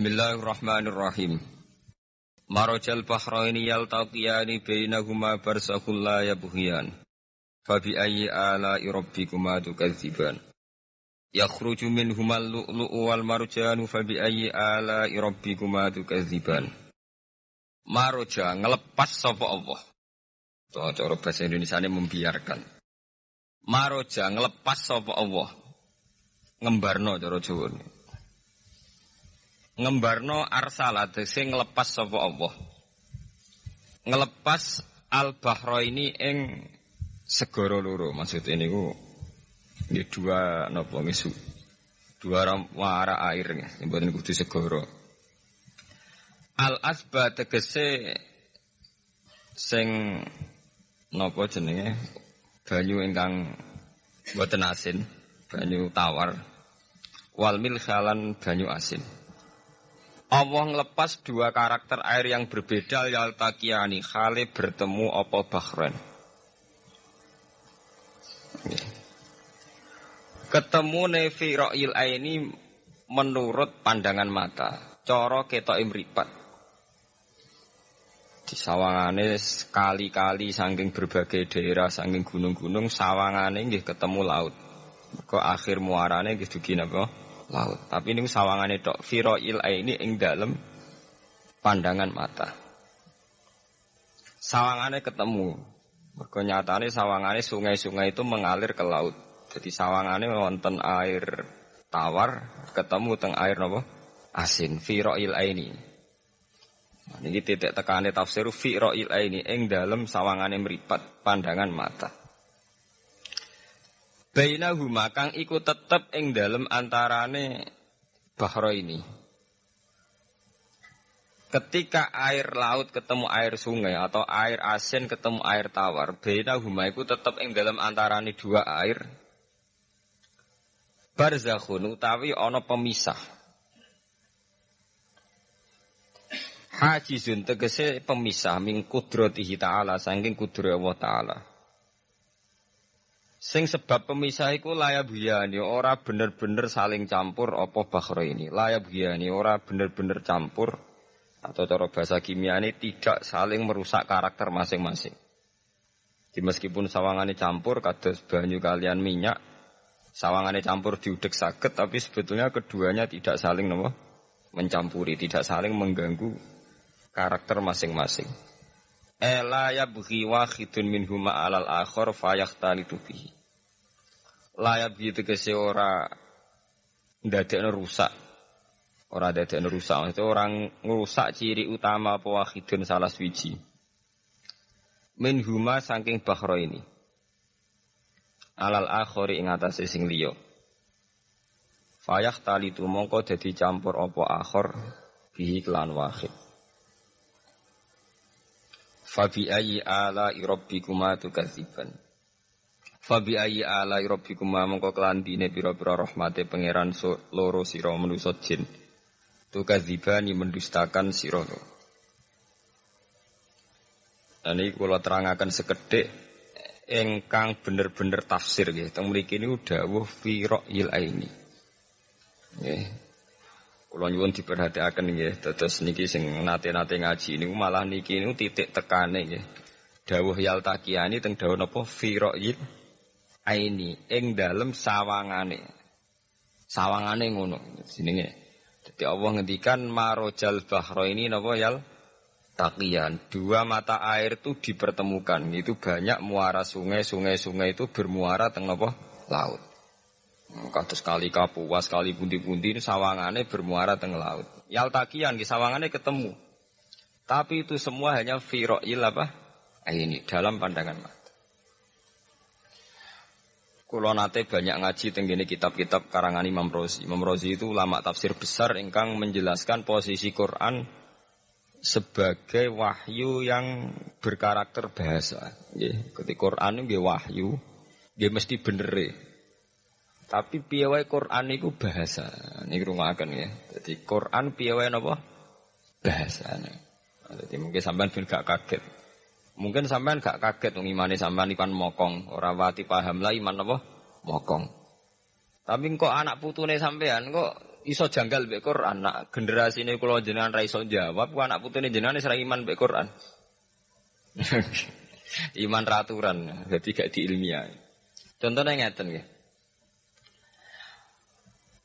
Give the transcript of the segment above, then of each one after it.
Bismillahirrahmanirrahim. Marajal bahraini yaltaqiyani bainahuma barzakhul la yabghiyan. Fabi ayyi ala'i rabbikuma tukadziban. Yakhruju minhumal lu'lu'u wal marjanu fabi ayyi ala'i rabbikuma tukadziban. Maraja ngelepas sapa Allah. Cara bahasa Indonesiane membiarkan. Maraja ngelepas sapa Allah. Ngembarno cara Jawa. Ngembarno arsala sing ngelepas sapa Allah. Ngelepas al-bahraini ing segara loro. Maksud niku nggih dua napa ngisu. Dua wara air nggih, mboten kudu segara. Al-asba tegese sing napa jenenge banyu ingkang boten asin, banyu tawar. Wal milkhalan banyu asin. Allah ngelepas dua karakter air yang berbeda yaltaqiyani khale bertemu apa bahrain. Ketemu nefi ra'il aini menurut pandangan mata, cara ketok mripat. Di sawangane sekali-kali saking berbagai daerah saking gunung-gunung sawangane nggih ketemu laut. Kok akhir muarane nggih dugi napa? Laut. Tapi ini sawangane tok fira'il aini ing dalem pandangan mata. Sawangane ketemu. Mergo nyatane sawangane sungai-sungai itu mengalir ke laut. Jadi sawangane wonten air tawar ketemu teng air napa? Asin. Fira'il aini. Nah, niki titik tekane tafsir fira'il aini ing dalem sawangane mripat pandangan mata. Bainahuma kang iku tetep ing dalem antarane bahraini. Ketika air laut ketemu air sungai atau air asin ketemu air tawar, bainahuma iku tetep ing dalem antarane dua air. Barzakhun utawi ana pemisah. Hajizun tegese pemisah min qudratihi ta'ala saking kudrat Allah ta'ala. Sing sebab pemisah iku layabghiyani ora bener-bener saling campur apa bahraini. Layabghiyani ora bener-bener campur atau cara bahasa kimiane tidak saling merusak karakter masing-masing. Jadi meskipun sawangane campur kados banyu kalian minyak, sawangane campur diudek saged tapi sebetulnya keduanya tidak saling mencampuri, tidak saling mengganggu karakter masing-masing. La yabghi wahidun minhuma alal akhar fayahtalitu bihi. La yabghi tegese ora ndadekno rusak. Ora ndadekno rusak, maksudnya orang ngrusak ciri utama apa wahidun salah swiji. Minhuma saking bahraini. Alal akhari ing atase sing liya. Fayahtalitu mongko dadi campur apa akhir bihi kelan wahid. Fabi ayyi ala'i rabbikuma tukadziban. Fabi ayyi ala'i rabbikuma mongko kelandine pira-pira rahmate pangeran loro sira manusa jin. Tukadzibani mendustakan sira. Ini kula terangaken sekedhik ingkang bener-bener tafsir nggih. Teng mriki niku dawuh fi ra'il aini. Nggih. Kula nyuwun diperhatiaken nggih, dados niki sing nate-nate ngaji niku malah niki niku titik tekane nggih. Dawuh yaltaqiyani teng dawuh napa fira'il aini ing dalem sawangane. Sawangane ngono jenenge. Dadi Allah ngendikan marajal bahraini napa yaltaqiyan. Dua mata air itu dipertemukan. Itu banyak muara sungai-sungai itu bermuara teng napa laut. Kados kali Kapuas, kali pundi-pundi ini sawangane bermuara teng laut. Yaltaqiyan ki sawangane ketemu. Tapi itu semua hanya fira'il apa? Ini dalam pandangan mata. Kula nate banyak ngaji teng ngene kitab-kitab karangan Imam Razi. Imam Razi itu ulama tafsir besar ingkang menjelaskan posisi Quran sebagai wahyu yang berkarakter bahasa. Nggih, ketika Quran nggih wahyu, nggih mesti benere. Tapi piye wae Quran niku bahasa. Niki rungokaken ya. Dadi Quran piye wae napa? Bahasane. Dadi mungkin sampean ben gak kaget. Mungkin sampean gak kaget wong imane sampean ikan mokong, ora wati paham lah iman napa? Mokong. Tapi kok anak putune sampean kok iso janggal mbek Quran. Nak generasine kula jenengan ra iso jawab, ku anak putune jenengan wis ra iman mbek Quran. Iman raturan, jadi gak diilmiah. Contohnya ngeten nggih.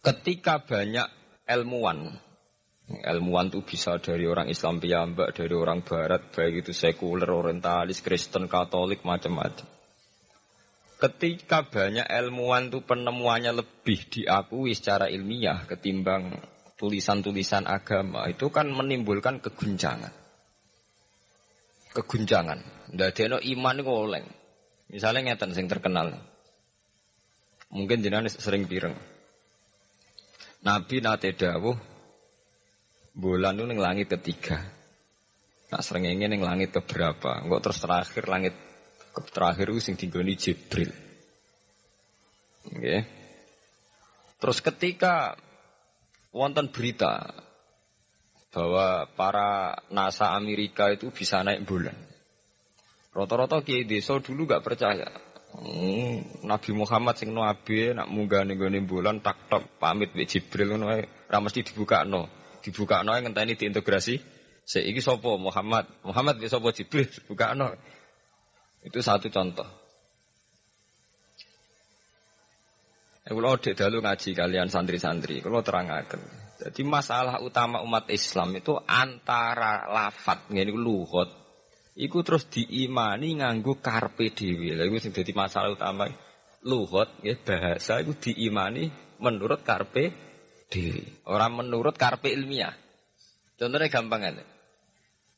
Ketika banyak ilmuwan itu bisa dari orang Islam piyambak, dari orang Barat, baik itu sekuler, orientalis, Kristen, Katolik, macam-macam. Ketika banyak ilmuwan itu penemuannya lebih diakui secara ilmiah ketimbang tulisan-tulisan agama, itu kan menimbulkan keguncangan. Ndadekno iman iku oleng. Misalnya ngeten sing terkenal. Mungkin jenengan sering pireng. Nabi nate dawuh bulan itu ning langit ketiga. Nak srengenge ning langit keberapa? Engko terus terakhir langit terakhir itu sing dinggoni Jibril. Nggih. Terus ketika wonten berita bahwa para NASA Amerika itu bisa naik bulan. Rata-rata kiai desa dulu gak percaya. Nabi Muhammad sing nabi nak munggah ning gone bulan tak pamit mbek Jibril ngono ae ora mesti dibukakno. Dibukakno ngenteni diintegrasi. Saiki sapa Muhammad? Muhammad ki sapa Jibril dibukakno. Itu satu contoh. Kalau dek dalu ngaji kalian santri-santri, kalau terangaken. Jadi masalah utama umat Islam itu antara lafat ngene iku luhut, iku terus diimani nganggo karpe dhewe. Lha iku sing dadi masalah utama. Luhut nggih bahasa iku diimani menurut karpe dhewe, ora menurut karpe ilmiah. Contohnya gampang ngene.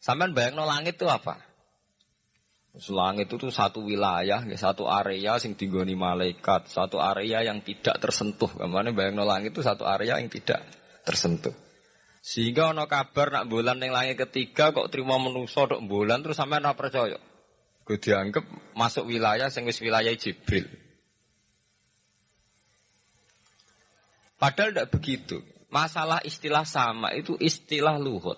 Sampeyan bayangno langit itu apa? Langit itu tuh satu wilayah, satu area sing dinggoni malaikat, satu area yang tidak tersentuh. Kemana bayangno langit itu satu area yang tidak tersentuh. Sehingga ana kabar nak bulan ning langit ketiga kok trimo manusa tok bulan terus sampean ora percaya. Go dianggep masuk wilayah sing wis wilayah Jibril. Padahal tidak begitu. Masalah istilah sama itu istilah luhut.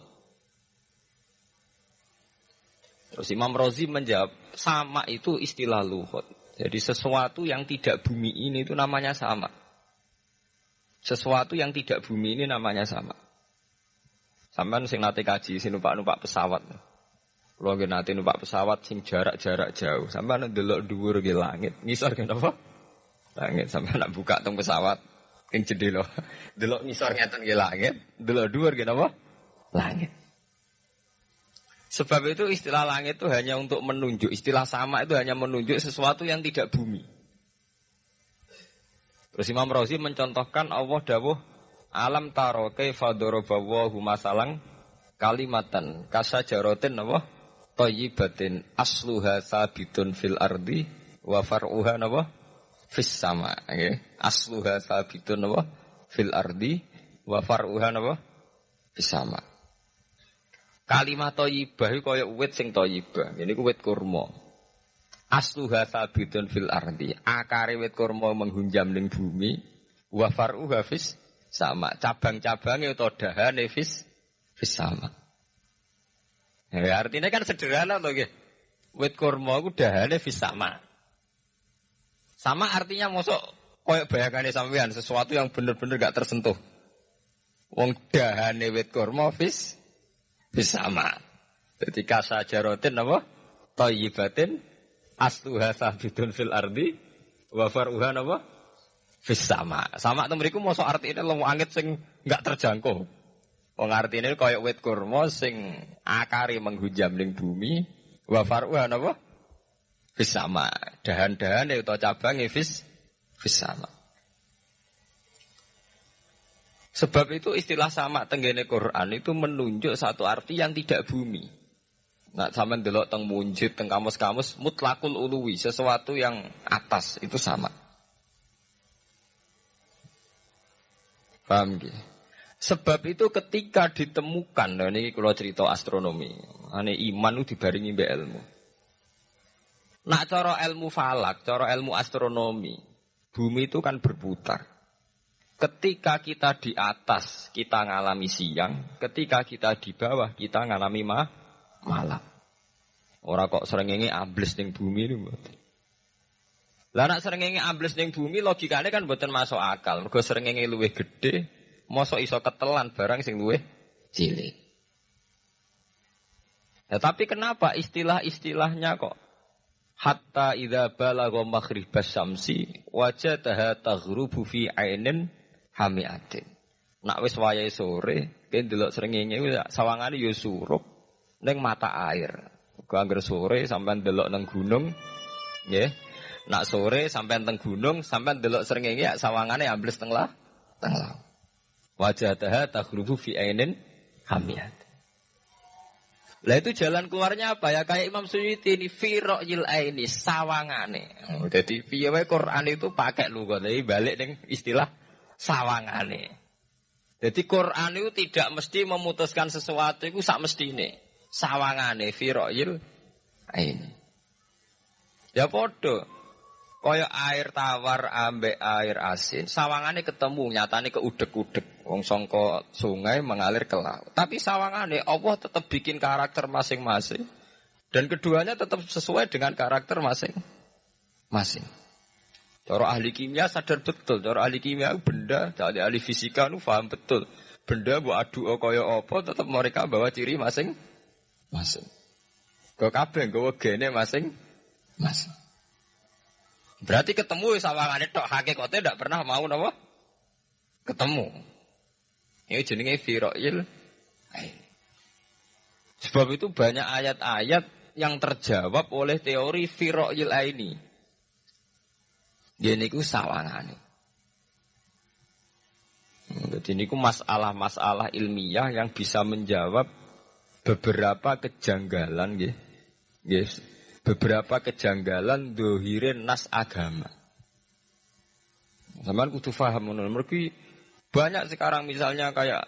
Terus Imam Razi menjawab, sama itu istilah luhut. Jadi sesuatu yang tidak bumi ini itu namanya sama. Sesuatu yang tidak bumi ini namanya sama. Sampeyan sing nate kaji sing numpak pesawat. Kulo nggih nate numpak pesawat sing jarak-jarak jauh. Sampeyan ndelok dhuwur nggih langit. Ngisor nggih napa? Langit sampeyan nak buka teng pesawat ing jendela. Delok ngisor ngeten nggih langit, delok dhuwur nggih napa? Langit. Sebab itu istilah langit itu hanya untuk menunjuk, istilah sama itu hanya menunjuk sesuatu yang tidak bumi. Terus Imam Razi mencontohkan Allah dawuh alam taro kaifa daraballahu masalan kalimatan kasajaratin apa thayyibatin asluha sabitun fil ardi wa far'uha apa fis sama nggih asluha sabitun apa fil ardi wa far'uha apa fis sama. Kalimat thayyibah iku kaya wit sing thayyibah. Ini ku wit kurma. Asluha sabitun fil ardi. Akare wit kurma menghunjam ning bumi, wa far'uha fis sama. Cabang-cabange utawa dahane fis sama. Ya, artinya kan sederhana to nggih. Wit kurma iku dahane fis sama. Sama artinya mosok koyo bayangane sampean sesuatu yang bener-bener gak tersentuh. Wong dahane wit kurma fis sama. Jadi kasajaratin apa? Thayyibatin asluha sabitun fil ardi wa far'uha apa? Fis sama. Sama itu mriku mosok artine lemu angin sing enggak terjangkau. Wong artine kaya wit kurma sing akare menghujam ning bumi wa far'uha apa? Fis sama. Dahan-dahane utawa cabange fis sama. Sebab itu istilah sama tenggene Quran itu menunjuk satu arti yang tidak bumi. Nah, sampean delok teng munjid teng kamus-kamus mutlakul uluwi, sesuatu yang atas itu sama. Paham nggih? Sebab itu ketika ditemukan, nah ini kalau cerita astronomi, ane iman itu dibaringi mbek ilmu. Nak cara ilmu falak, cara ilmu astronomi, bumi itu kan berputar. Ketika kita di atas, kita ngalami siang. Ketika kita di bawah, kita ngalami malam. Orang kok srengenge ambles ning bumi ini. Lah nek srengenge ambles ning bumi, logikanya kan mboten masuk akal. Mergo srengenge luwih gedhe, Mosok iso ketelan barang sing luwih cilik. Ya, tapi kenapa istilah-istilahnya kok hatta idza balagha maghribas syamsi wajadaha taghrubu fi ainin hamiatin. Nak wis wayahe sore, ki ndelok srengenge sawangane ya surup ning mata air. Kok anggere sore sampean ndelok nang gunung, nggih. Nak sore sampean teng gunung, sampean ndelok srengenge sawangane ambles teng laut. Wajadaha taghrubu fi ainin hamiatin. Lah itu jalan keluarnya apa ya? Kayak Imam Suyuti ini firaqil aini sawangane. Jadi piye wae Quran itu pakai lughat iki balik ning istilah sawangane. Jadi Quran itu tidak mesti memutuskan sesuatu itu sak mestine. Sawangane firaqil aini. Ya padha kaya air tawar ambek air asin, sawangane ketemu nyatane keudek-udek. Wong sangka sungai mengalir ke laut. Tapi sawangane Allah tetap bikin karakter masing-masing. Dan keduanya tetap sesuai dengan karakter masing-masing. Cara ahli kimia sadar betul, cara ahli kimia benda, dari ahli fisika nu paham betul. Benda mbok adu kaya apa tetap mereka bawa ciri masing-masing. Kok kabeh nggawa gene masing-masing. Berarti ketemu sawangane tok hakikate ndak pernah mau napa? Ketemu. Ini jenenge firaqil aini. Sebab itu banyak ayat-ayat yang terjawab oleh teori firaqil aini. Yen niku sawangane. Jadi niku masalah-masalah ilmiah yang bisa menjawab beberapa kejanggalan nggih. Nggih. Beberapa kejanggalan dohirin nas agama. Sampeyan kudu paham ngono. Mergi banyak sekarang misalnya kayak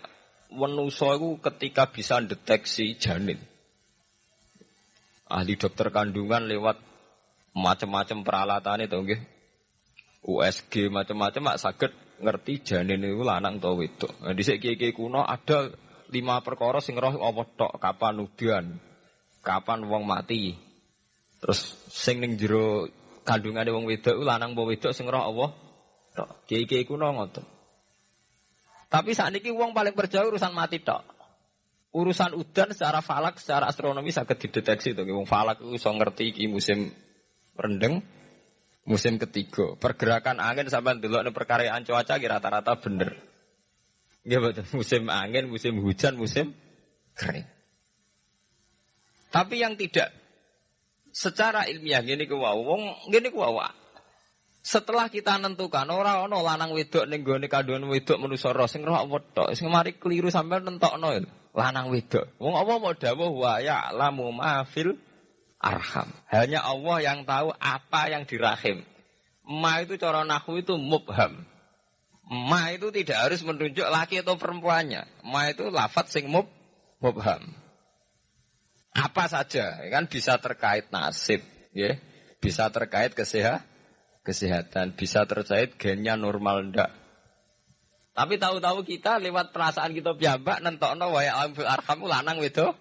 manusa iku ketika bisa deteksi janin. Ahli dokter kandungan lewat macam-macam peralatan itu nggih. USG macam-macam mak saged ngerti janin itu lanang atau wedok. Nah, dhisik kiye-kiye kuno ada 5 perkara sing roh apa tok, kapan udan, kapan wong mati. Terus sing ning jero kandungane wong wedok ku lanang apa wedok sing roh Allah tok. Kiye-kiye kuno ngoten. Tapi sakniki wong paling percaya urusan mati tok. Urusan udan secara falak, secara astronomi saged dideteksi to. Wong falak iku iso ngerti iki musim rendeng, musim ketiga. Pergerakan angin sampean delok ning perkiraan cuaca ki rata-rata bener. Nggih mboten musim angin, musim hujan, musim kering. Tapi yang tidak secara ilmiah gini ku wong gini ku setelah kita nentukan ora ana lanang wedok ning gone kandungan wedok manusa roh sing roh apa tok sing mari keliru sampean nentokno lanang wedok wong apa mau dawuh wa ya'lamu ma fil arham hanya Allah yang tahu apa yang di rahim ma itu cara nahwu itu mubham ma itu tidak harus menunjuk laki atau perempuannya ma itu lafadz sing mubham apa saja kan bisa terkait nasib ya bisa terkait kesehatan bisa terkait gennya normal ndak tapi tahu-tahu kita lewat perasaan kita piyambak nentokno wa ya'lamu fil arham lanang wedok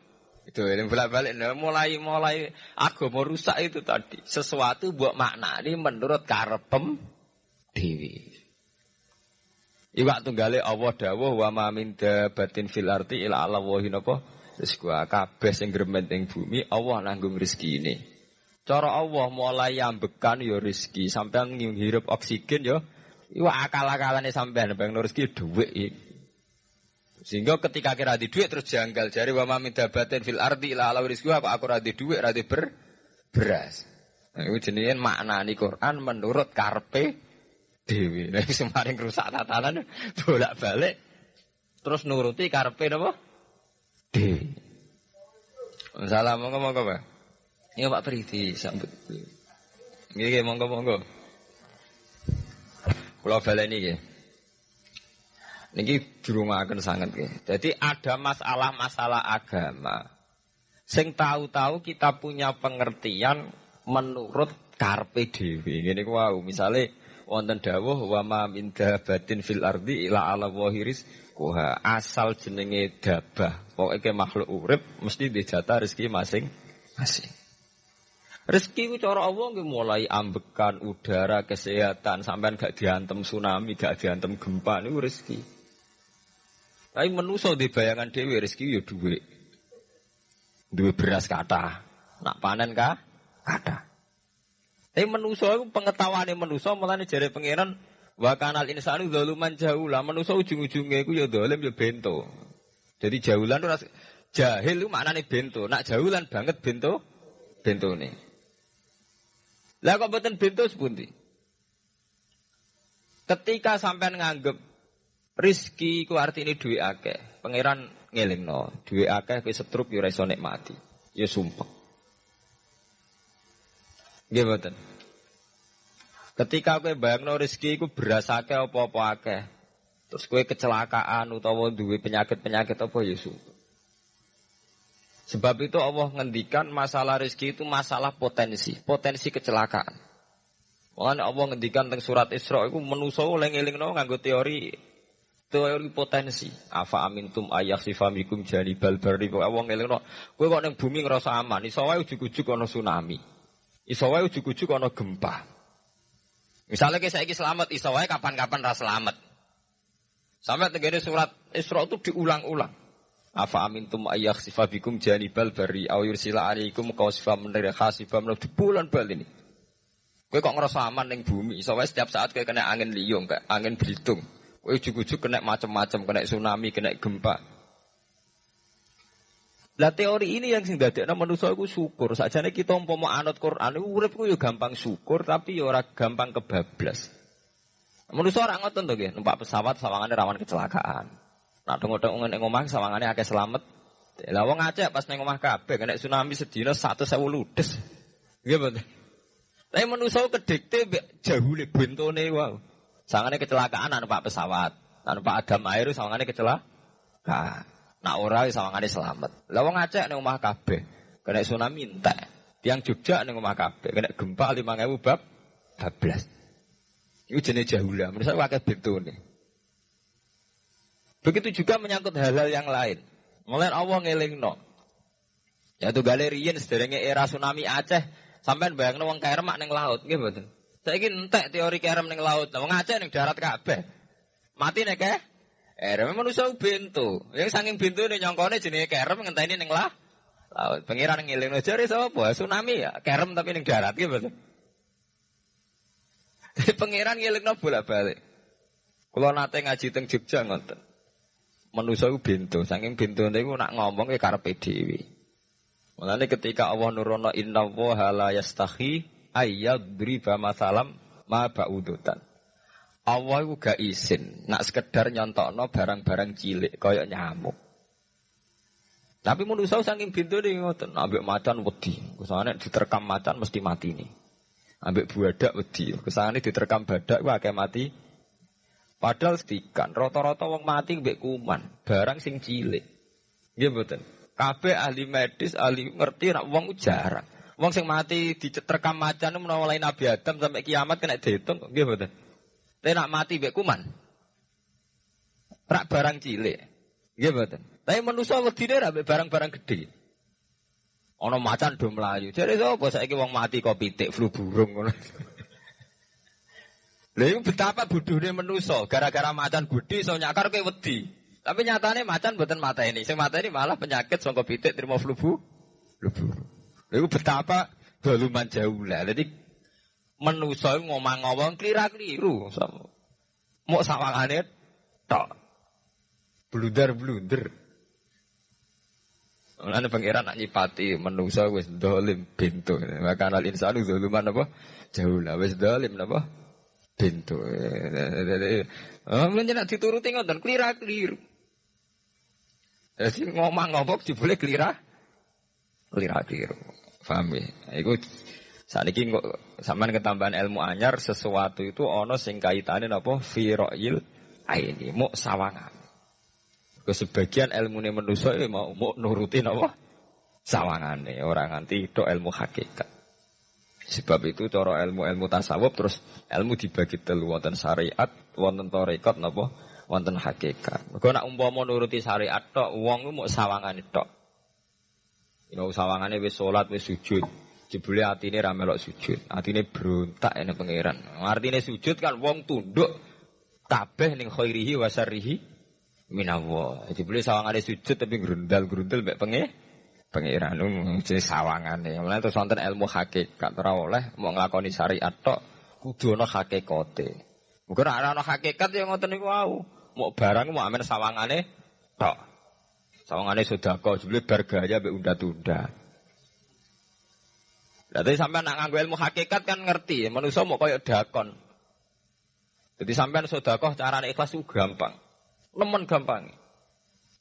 itu yang bolak-balik mulai agama rusak itu tadi sesuatu buat maknani menurut karepem dewi iwak tunggale Allah dawuh wa ma min dabatin fil ardi illa ala wahi napa terus gua kabeh sing gremeng ing bumi Allah nanggung rezekine. Cara Allah mulai ambekan ya rezeki, sampean ngirup oksigen ya iku akal-akalane sampean bang rezeki dhuwit. Sehingga ketika kira di dhuwit terus janggal jari wa min dabatin fil ardi ila ala rizqi apa aku ra di dhuwit ra di beras. Nah, iku jenenge maknani Quran menurut karepe dhewe. Lah sing maring rusak tatanan bolak-balik terus nuruti karepe napa? Salam monggo Pak. Iya Pak Priti sambut. Nggih monggo. Kula baleni nggih. Niki dirungaken sanget nggih. Jadi ada masalah-masalah agama. Sing tahu-tahu kita punya pengertian menurut karepe dhewe. Ngene ku wau, misale wonten dawuh wa ma min dabatin fil ardi ila ala wahiris kuha asal jenenge dabah pokoke makhluk urip mesti dijatah rezeki masing-masing. Rezeki ku cara Allah nggih mulai ambekan udara kesehatan sampean gak diantem tsunami gak diantem gempa niku rezeki. Tapi manusa di bayangan dhewe rezeki ya dhuwit. Duwe beras kathah. Nak panen kathah. Tapi manusa iku pengetahuane manusa mulane jare pangeran wa kanal insanu zaluman jahula. Manusa ujung-ujunge iku ya zalim ya bento. Jadi jahulan ora jahil iku maknane bento. Nak jahulan banget bentone. Lah kok mboten bento sepundi? Ketika sampean nganggep rezeki iku artine duwe akeh, pangeran ngelingno, duwe akeh kowe setruk yo ora iso nikmati. Ya sumpah. Nggih mboten. Ketika kowe bayangno rezeki iku beras akeh apa-apa akeh. Terus kowe kecelakaan utawa duwe penyakit-penyakit apa ya sumpah. Sebab itu Allah ngendikan masalah rezeki itu masalah potensi kecelakaan. Makanya Allah ngendikan teng surat Isra iku manusa eling-elingno nganggo teori potensi. Afa amintum ayakhsifa bikum janibal barri. Allah ngelingno kowe kok ning bumi ngrasa aman, iso wae ujug-ujug ana tsunami. Iso wae ujug-ujug ana gempa. Misalnya kayak saiki selamat, iso wae kapan-kapan ra selamat. Sampai tegene surat Isra itu diulang-ulang. Afa amintum ayakhsifa bikum janibal barri aw yursila alaikum qawsifam min khasifam di bulan bal ini. Kowe kok ngerasa aman ning bumi, iso wae setiap saat kowe kena angin liung, kayak angin belitung. Kowe ujug-ujug kena macam-macam, kena tsunami, kena gempa. Lah teori ini yang sing dadekno manusa iku syukur. Sakjane kita umpama anut Quran iku urip ku yo gampang syukur, tapi yo ora gampang kebablas. Manusa ora ngoten to nggih, numpak pesawat sawangane rawan kecelakaan. Nak dong-dong ning omah sawangane akeh slamet. Lah wong Aceh pas ning omah kabeh kena tsunami sedina 100.000 ludes. Nggih mboten. Tapi manusia kedikte jahule bentone wae. Sangane kecelakaan anu Pak pesawat, anu Pak Adam air sangane kecelakaan. Nak ora sawangane selamat. Lah wong Aceh ning omah kabeh kena tsunami entek. Tiang Jogja ning omah kabeh kena gempa 5.000 bab 12. Iku jenenge jahula. Manusia akeh bentone. Begitu juga menyangkut hal-hal yang lain. Mulai Allah ngelingno. Ya tu galerian sederenge era tsunami Aceh. Sampeyan bayangno wong keremak ning laut, nggih mboten. Saiki entek teori kerem ning laut. Wong Aceh ning darat kabeh. Mati nek kerem manusa bento. Yang saking bentone nyongkone jenenge kerem ngenteni ning laut. Pengiran ngelingno jare sapa? Tsunami ya, kerem tapi ning darat nggih mboten. Pengiran ngelingno bolak-balik. Kula nate ngaji teng Jogja ngoten. Manusa bento, saking bentone iku nak ngomong ke karepe dhewe. Mulane ketika Allah nurono innallaha la yastahi ayyadriba masalam ma ba'udutan. Allah iku gak izin nak sekedar nyontokno barang-barang cilik kaya nyamuk. Tapi manusa saking bintune ngoten, ambek macan wedi. Kesane diterkam macan mesti mati nih. Ambek buadak wedi. Kesane diterkam badak ku akeh mati. Padahal setikan rata-rata wong mati mbek kuman, barang sing cilik. Nggih mboten. Kabeh ahli medis, ahli ngerti nek wong jarang. Wong sing mati diterkam macan menawa lain Nabi Adam sampai kiamat kena diitung, nggih mboten. Tapi nak mati mbek kuman. Rak barang cilik. Nggih mboten. Tapi manusa wedine ra mbek barang-barang gedhe. Ana macan do mlayu. Jare sapa saiki wong mati kok pitik flu burung ngono. Lha iku betapa bodhone manusa gara-gara macan gedhe iso nyakar kowe wedi. Tapi nyatane macan mboten mateni. Sing mateni malah penyakit saka pitik trimo flu burung. Lha iku betapa daluman jauh lah. Dadi manusa ngomong-ngomong klira-kliru. Mok sawangane tok. Blunder-blunder. Ana pangeran nak nyipati manusa wis dolim bento. Maka al insanu zaluman apa? Jauh lah wis dolim napa? Bento. Menjen nak dituruti ngoten klira-kliru. Jadi ngomong-ngomong boleh klira-kliru. Paham ya? Iku saniki kok sampean ketambahan ilmu anyar sesuatu itu ana sing kaitane napa fira'il aini muk sawangan. Ke sebagian ilmune manusa mau nuruti napa sawangane ora nganti tok ilmu hakikat. Sebab itu cara ilmu-ilmu tasawuf terus ilmu dibagi telu wonten syariat, wonten tarekat napa wonten hakikat. Mergo nek umpama nuruti syariat tok wong ku muk sawangane tok. Ino sawangane wis salat wis sujud. Jebule atine ra melok sujud. Atine brontak ene pangeran. Artine sujud kan wong tunduk kabeh ning khairihi wa syarrihi minallah. Jadi boleh sawangane sujud tapi grundal-grundal mbek pengiran jenenge sawangane. Mulane terus wonten ilmu hakikat ora oleh mau nglakoni syariat tok kudu ana hakikate. Muga ora ana hakikat ya ngoten niku wau. Mau barang mau amen sawangane tok. Sawangane sedekah jebule bar gaya mbek unda-unda. Lah tapi sampean nak nganggo ilmu hakikat kan ngerti, manusa mau koyo dakon. Jadi sampean sedekah carane ikhlas itu gampang. Nemen gampang.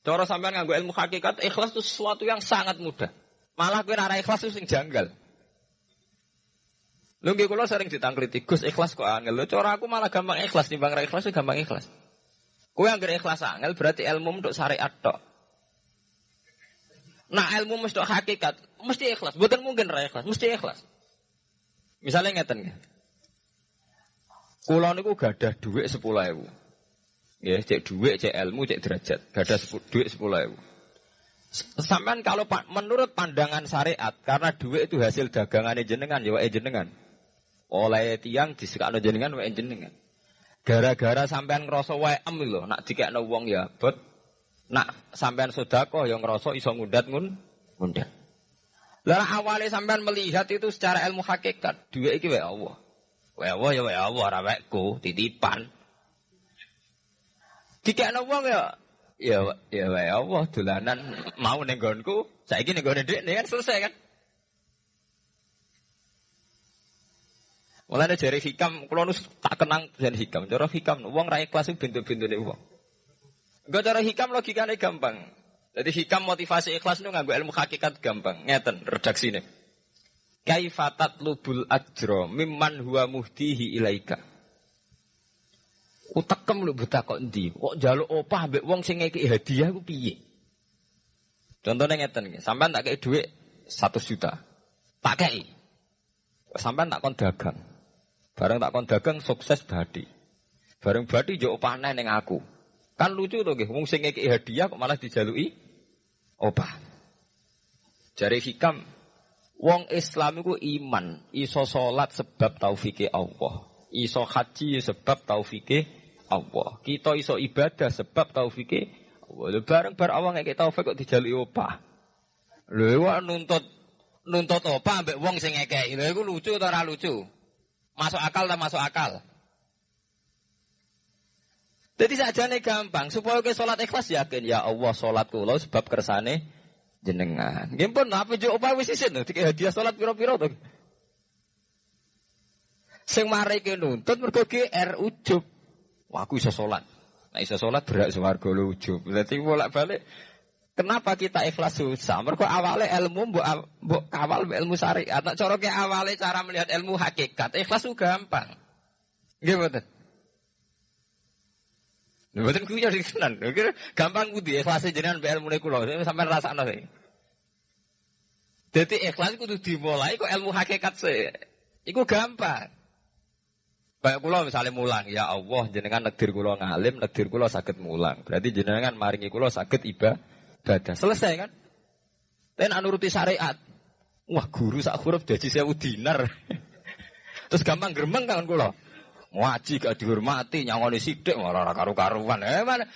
Cara sampean nganggo ilmu hakikat, ikhlas itu sesuatu yang sangat mudah. Malah kowe ora ikhlas itu sing janggal. Lho nggih kula sering ditangkliti, Gus ikhlas kok angel. Lho cara aku malah gampang ikhlas timbang ra ikhlas gampang ikhlas. Kowe anggere ikhlas angel berarti ilmu untuk syariat tok. Nah ilmu mesti hakikat, mesti ikhlas. Mboten mungkin ra ikhlas, mesti ikhlas. Misalnya ngeten nggih. Kula niku gadah dhuwit 10.000. Nggih, cek dhuwit, cek ilmu, cek derajat. Gadah dhuwit 10.000. Sampean kalau menurut pandangan syariat, karena dhuwit itu hasil dagangane jenengan, ya wae jenengan. Oleh tiyang disekakno jenengan wae jenengan. Gara-gara sampean ngrasa wae lho, nak dikekno wong ya abot. Nak sampean sedekah ya ngrasa iso ngundat. Lah awale sampean melihat itu secara ilmu hakikat, dhuwit iki wae Allah. Wae Allah ya wae Allah ora waeku, titipan. Dikekno wong ya wae Allah dolanan mau ning nggonku, saiki ning nggone dhekne kan selesai kan. Mulane jare hikam kula nu tak kenang jan hikam. Cara hikam wong ra ikhlas bentuk-bentune wong. Engko cara hikam logikane gampang. Jadi hikam motivasi ikhlas nu nganggo ilmu hakikat gampang. Ngeten redaksine. Kaifatat lubul ajra mimman huwa muhdihi ilaika. Utekem lho buta kok endi? Kok njaluk opah mbek wong sing ngekeki hadiah ku piye? Contohnya ngeten nggih, sampean tak kei dhuwit 100 juta. Tak kei. Sampean tak kon dagang. Bareng tak kon dagang sukses badi. Bareng badi yo opah neh ning aku. Kan lucu to nggih, wong sing ngekeki hadiah kok malah dijaluki opah. Jare hikam wong Islam iku iman, iso salat sebab taufike Allah. Iso haji sebab taufike Allah. Kita iso ibadah sebab taufike Allah. Bareng-bareng Allah ngekek taufik kok dijaluki opah. Lho wae nuntut opah ambek wong sing ngekeki. Lha iku lucu ta ora lucu? Masuk akal ta masuk akal? Jadi sajane gampang supaya ke salat ikhlas yakin ya Allah salat kula sebab kersane jenengan. Nggih pun apa njuk opah wis isin to dikek hadiah salat pira-pira to. Sing mari ke nuntut mergo GR ujub. Wah aku iso salat. Nek iso salat berak swarga lho ujub. Dadi bolak-balik kenapa kita ikhlas susah? Mergo awale ilmu mbok kawal ilmu syariat. Nek cara ke awale cara melihat ilmu hakikat ikhlas ku gampang. Nggih mboten. Lha mboten kuwi ya dikenan. Gampang kudu ikhlas jenengan mbek ilmune kula. Sampeyan rasakno sih. Dadi ikhlas kudu dimulai kok ilmu hakikat sih. Iku gampang. Kayak kula misalnya mulang, ya Allah jenengan negdir kula ngalim, negdir kula saged mulang. Berarti jenengan maringi kula saged ibadah. Selesai kan? Ten nuruti syariat. Wah, guru sak huruf dadi 1000 dinar. Terus gampang gremeng kan kula. Ngaji gak dihormati, nyangoni sithik ora karu-karuan. Mana?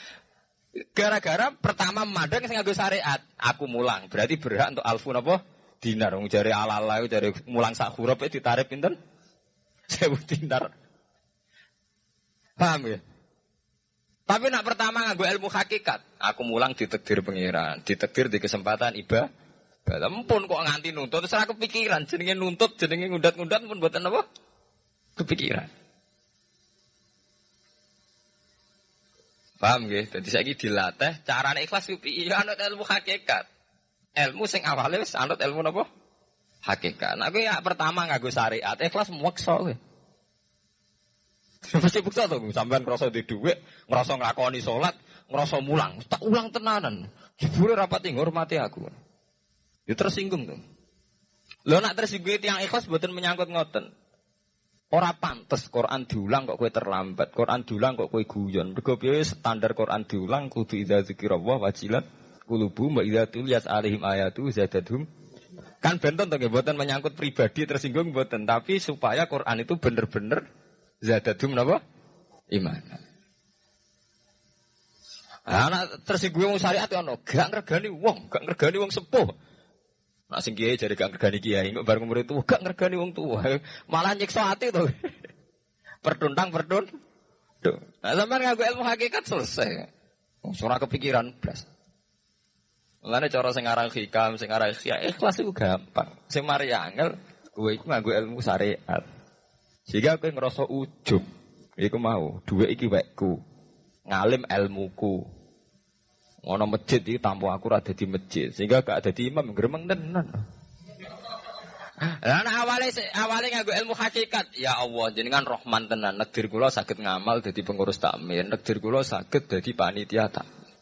Gara-gara pertama mandang sing nganggo syariat, aku mulang. Berarti berhak untuk alfun apa? Dinar. Wong jare ala-ala jare mulang sak huruf ditarif pinten? 1000 dinar. Paham ya? Tapi nak pertama nganggo ilmu hakikat, aku mulang ditakdir pengiran, ditakdir di kesempatan ibadah. Ampun kok nganti nuntut, terus aku kepikiran jenenge nuntut, jenenge ngundat-ngundat pun mboten apa? Kepikiran. Paham nggih? Dadi saiki dilatih carane ikhlas piye ya anut ilmu hakikat. Ilmu sing awale wis anut ilmu napa? Hakikat. Nah kowe ya pertama nganggo syariat, ikhlas meksa kowe. Mesti bukti to, sampean ngrasa di dhuwit, ngrasa nglakoni salat, ngrasa mulang, tak ulang tenanan. Jebule rapat ngurmati aku. Ya tersinggung to. Lho nak tersinggung tiyang ikhlas mboten menyangkut ngoten. Ora pantes Quran diulang kok kowe terlambat, Quran diulang kok kowe guyon. Mergo piye standar Quran diulang kudu idza dzikrullah wajilat qulubuhum wa idza tuliyat alaihim ayatu zadatuhum. Kan benten to nggih mboten menyangkut pribadi tersinggung mboten, tapi supaya Quran itu bener-bener zadadum napa? Iman. Anak tersinggung wong syariat ono, gak ngregani wong sepuh. Nak sing kiai jare gak ngregani kiai, kok bareng murid tuwa gak ngregani wong tuwa. Malah nyiksa ati to. Perdun. Nah, sampean nganggo ilmu hakikat selesai. Ora kepikiran blas. Mulane cara sing aran hikam, sing aran ikhlas iku gampang. Sing mari angel kowe iku nganggo ilmu syariat. Sehingga kowe ngrasa ujub. Iku mau, dhuwit iki wekku. Ngalim ilmuku. Ngono masjid iki tanpa aku ora dadi masjid, sehingga gak dadi imam gremeng tenan. Lah awale nganggo ilmu hakikat, ya Allah jenengan Rahman tenan, negdir kula saged ngamal dadi pengurus takmir, negdir kula saged dadi panitia takmir.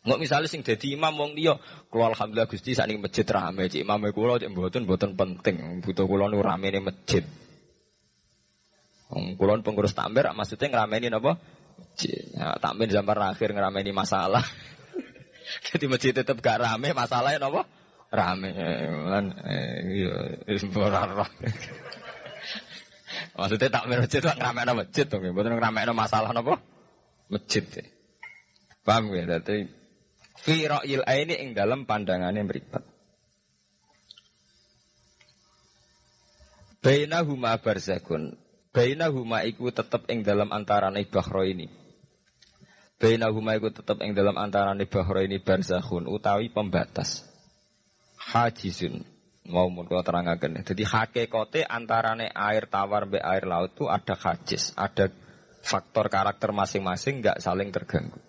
Nggak misalnya sing dadi imam wong liya, kula alhamdulillah Gusti sak ning masjid rame, cik imame kula cik mboten penting, butuh kula nu ramene masjid. Wong kula pengurus takmir maksudnya ngrameni napa? Ya, takmir zaman akhir ngerameni masalah. Jadi masjid tetap gak rame, masalahnya apa? Rame. Iya, isborarah. Maksudnya takmir masjid itu ngerameni masjid tuh, bukan ngerameni masalah apa? Masjid. Paham ya? Jadi fi ra'yil aini ing dalam pandangannya mripat. Bainahuma barzakun. Bainahuma iku tetep ing dalam antarane bahro ini. Bainahuma iku tetep ing dalam antarane bahro ini barzakhun utawi pembatas. Hajizun. Mau mun kula terangaken. Dadi hakikate antarane air tawar mbek air laut itu ada hajiz, ada faktor karakter masing-masing enggak saling terganggu.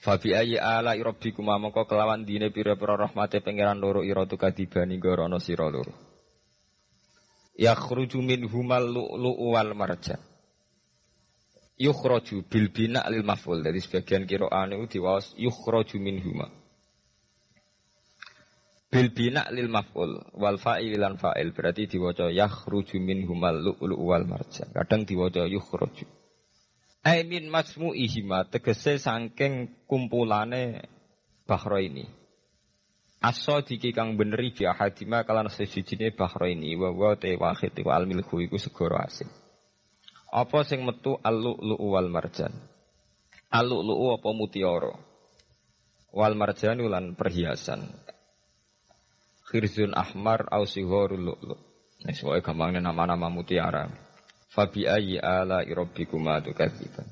Fabi ayyi ala rabbikum mongko kelawan dine pira-pira rahmate pangeran loro ira tu kadibani gorono sira loro. Yakhruju minhumal lu'lu'u wal marjan. Yukhraju bil bina' lil maf'ul. Dari sebagian qira'ah niku diwaos yukhraju minhuma. Bil bina' lil maf'ul wal fa'il lan fa'il berarti diwaca yakhruju minhumal lu'lu'u wal marjan. Kadang diwaca yukhraju. Ai min masmu'ihima tegese saking kumpulane bahro ini. As-sadiqi kang beneri bi ahadima kalan sejijine bahro ini wa wa te wahid wa al-milku iku segara asing. Apa sing metu al-lu'lu'u wal marjan? Al-lu'lu'u apa mutiara? Wal marjan lan perhiasan. Khirzun ahmar au sigharul lu'lu'. Nek wae gampangnya nama-nama mutiara. Fabi ayyi ala rabbikuma tukadziban.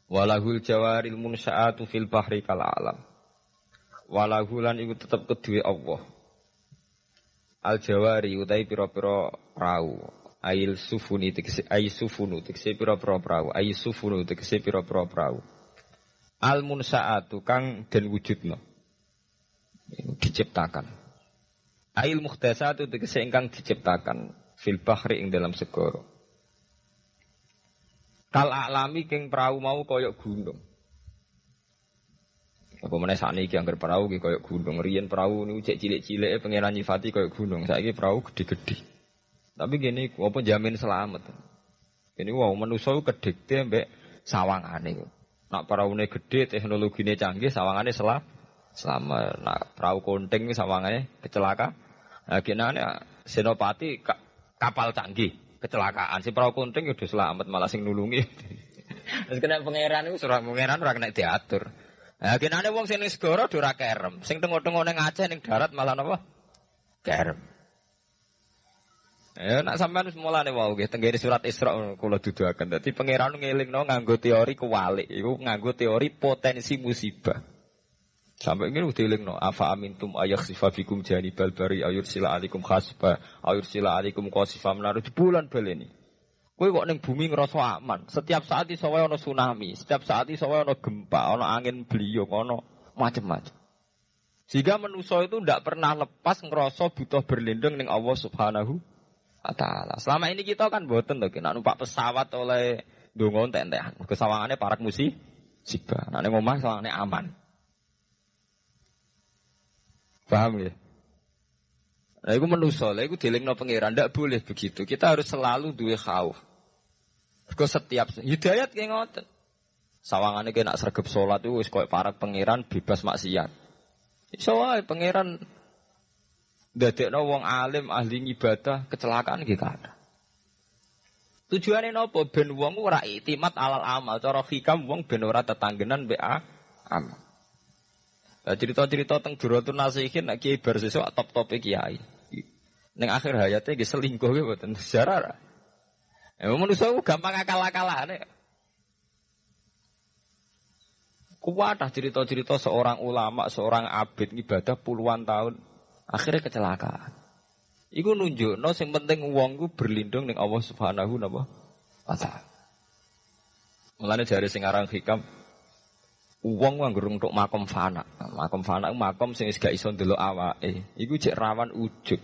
Walahul jawaril munsha'atu fil bahri kal alam. Walahulan iku tetep kedue Allah. Al jawari utai pira-pira prau. Ail sufuni tegese ai sufunu tegese pira-pira prau. Ai sufunu tegese pira-pira prau. Al munsaatu kang den wujudna. Diciptakan. Ail muhtasatu tegese ingkang diciptakan fil bahri ing dalam segara. Kal alami king prau mau kaya gunung. Apa meneh sakniki anggere perahu ki koyo gunung. Riyen perahu niku cek cilik-cilike pengenan nyifati koyo gunung. Saiki perahu gede-gede. Tapi gini, apa jamin selamat. Ini wow manusa ku kedhekte mbek sawangane ku. Nak peraune gede, teknologine canggih, sawangane selamat. Nak perahu konting ki sawangane kecelakaan. Nah genane senopati kapal canggih, kecelakaan. Si perahu konting ya udah selamat malah sing nulungi. Terus kena pangeran iku surah pangeran ora kena diatur. Nah, kenane wong sing ning segara ora kerem, sing tengok-tengok ning Aceh ning darat malah napa? Kerem. Ya nak sampean wis mulane wae nggih tenggene surat Isra kula duduhaken. Dadi pangeran ngelingno nganggo teori kewalik, iku nganggo teori potensi musibah. Sampai ngene dilingno afa amintum ayakhsifa bikum janibal bari ayursila alaikum khasba ayursila alaikum qasifa menaru di bulan baleni. Kowe kok ning bumi ngerasa aman. Setiap saat iso wae ana tsunami, setiap saat iso wae ana gempa, ana angin beliung, ana macam-macam. Sehingga manusia itu tidak pernah lepas ngerasa butuh berlindung ning Allah Subhanahu wa taala. Selama ini kita kan mboten to nek numpak pesawat oleh ndonga entek-entekan. Kesawangane parak musibah. Nek ning omah sawangane aman. Paham ya? Nah, itu manusia, itu dilingno pengiran, tidak boleh begitu. Kita harus selalu duwe khauf. Because setiap hidayat kayak ngoten. Sawangane kena sregep salat itu wis koyo parak pengiran bebas maksiat. Iso wae pengiran ndadekno wong alim ahli ibadah kecelakaan iki kada. Tujuane napa ben wong ora iktimat alal amal, cara hikam wong ben ora tetanggenan mbek amal. Lah cerita-cerita teng Duratun Nasihin nek kiai bar sesuk top-tope kiai. Ning akhir hayate nggih selingkuh nggih mboten sejarah. Manusa gampang akal-akalane. Kuwatah cerita-cerita seorang ulama, seorang abid ibadah puluhan tahun akhirnya kecelakaan. Iku nunjukno sing penting wong ku berlindung ning Allah Subhanahu wa taala. Mulane jare sing aran hikam wong anggur untuk makom fana. Makom fana makom sing wis gak iso ndelok awake. Iku jek rawan ujug.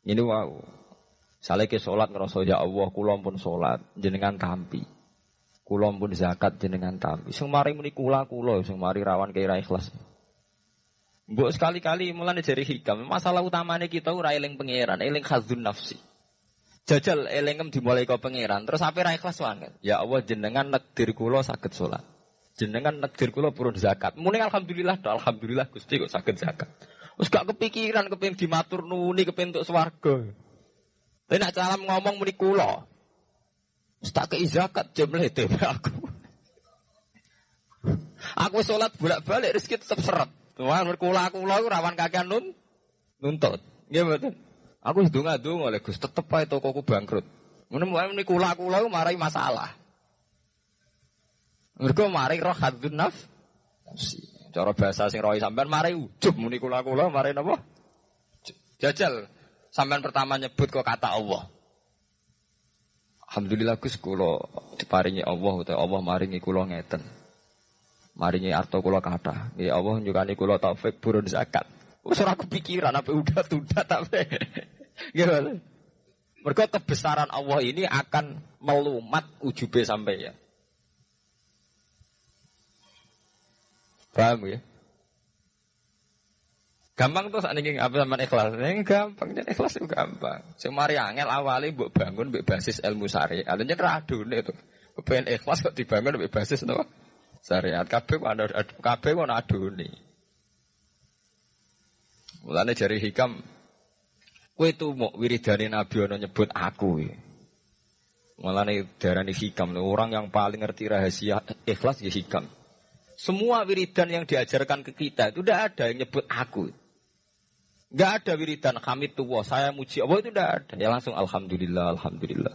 Ini wau. Saleke salat ngrasa ya Allah kula pun salat jenengan tampi. Kula pun zakat jenengan tampi. Sing mari muni kula sing mari rawan kira ikhlas. Mbok sekali-kali mulane jari hikam. Masalah utamane kita ora eling pangeran, eling khazun nafsi. Jajal elingem dimulai kok pangeran, terus ape ra ikhlas wae. Ya Allah jenengan nekdir kula saged salat. Jenengan nekdir kula purun zakat. Muni alhamdulillah, alhamdulillah Gusti kok saged zakat. Wis gak kepikiran kepengin dimatur nuni kepengin entuk swarga. Tapi nek cara ngomong muni kula. Wis tak kei zakat jemlete aku. Aku salat bolak-balik rezeki tetep seret. Tuhan kula rawan kakean nuntut. Nggih mboten. Aku wis donga-donga oleh Gus tetep ae tokoku bangkrut. Muni kula marai masalah. Mergo mari roh hadzun nafsi. Cara bahasa sing rohi sampean mari ujub muni kula mari napa? Jajal sampean pertama nyebut kok kata Allah. Alhamdulillah Gus kula diparingi Allah utawa Allah maringi kula ngeten. Maringi arta kula kathah. Nggih Allah nyukani kula taufik burun zakat. Wis ora kepikiran apa udah tapi. Nggih Mas. Mergo kebesaran Allah ini akan melumat ujube sampai ya. Paham ya? Gampang tuh sakniki apa sampean ikhlas. Gampang, ikhlas itu gampang. Sing mari angel awale mbok bangun mbek basis ilmu syariat. Alane ra adune to. Kepen ikhlas kok dibangun mbek basis napa? Syariat. Kabeh kok adune. Mulane jari hikam kowe tuh mau wiridane Nabi ana nyebut aku. Mulane darani hikam orang yang paling ngerti rahasia ikhlas ya hikam. Semua wiridan yang diajarkan ke kita itu tidak ada yang nyebut aku. Tidak ada wiridan hamid tuwa, saya muji Allah itu tidak ada. Ya langsung alhamdulillah, alhamdulillah.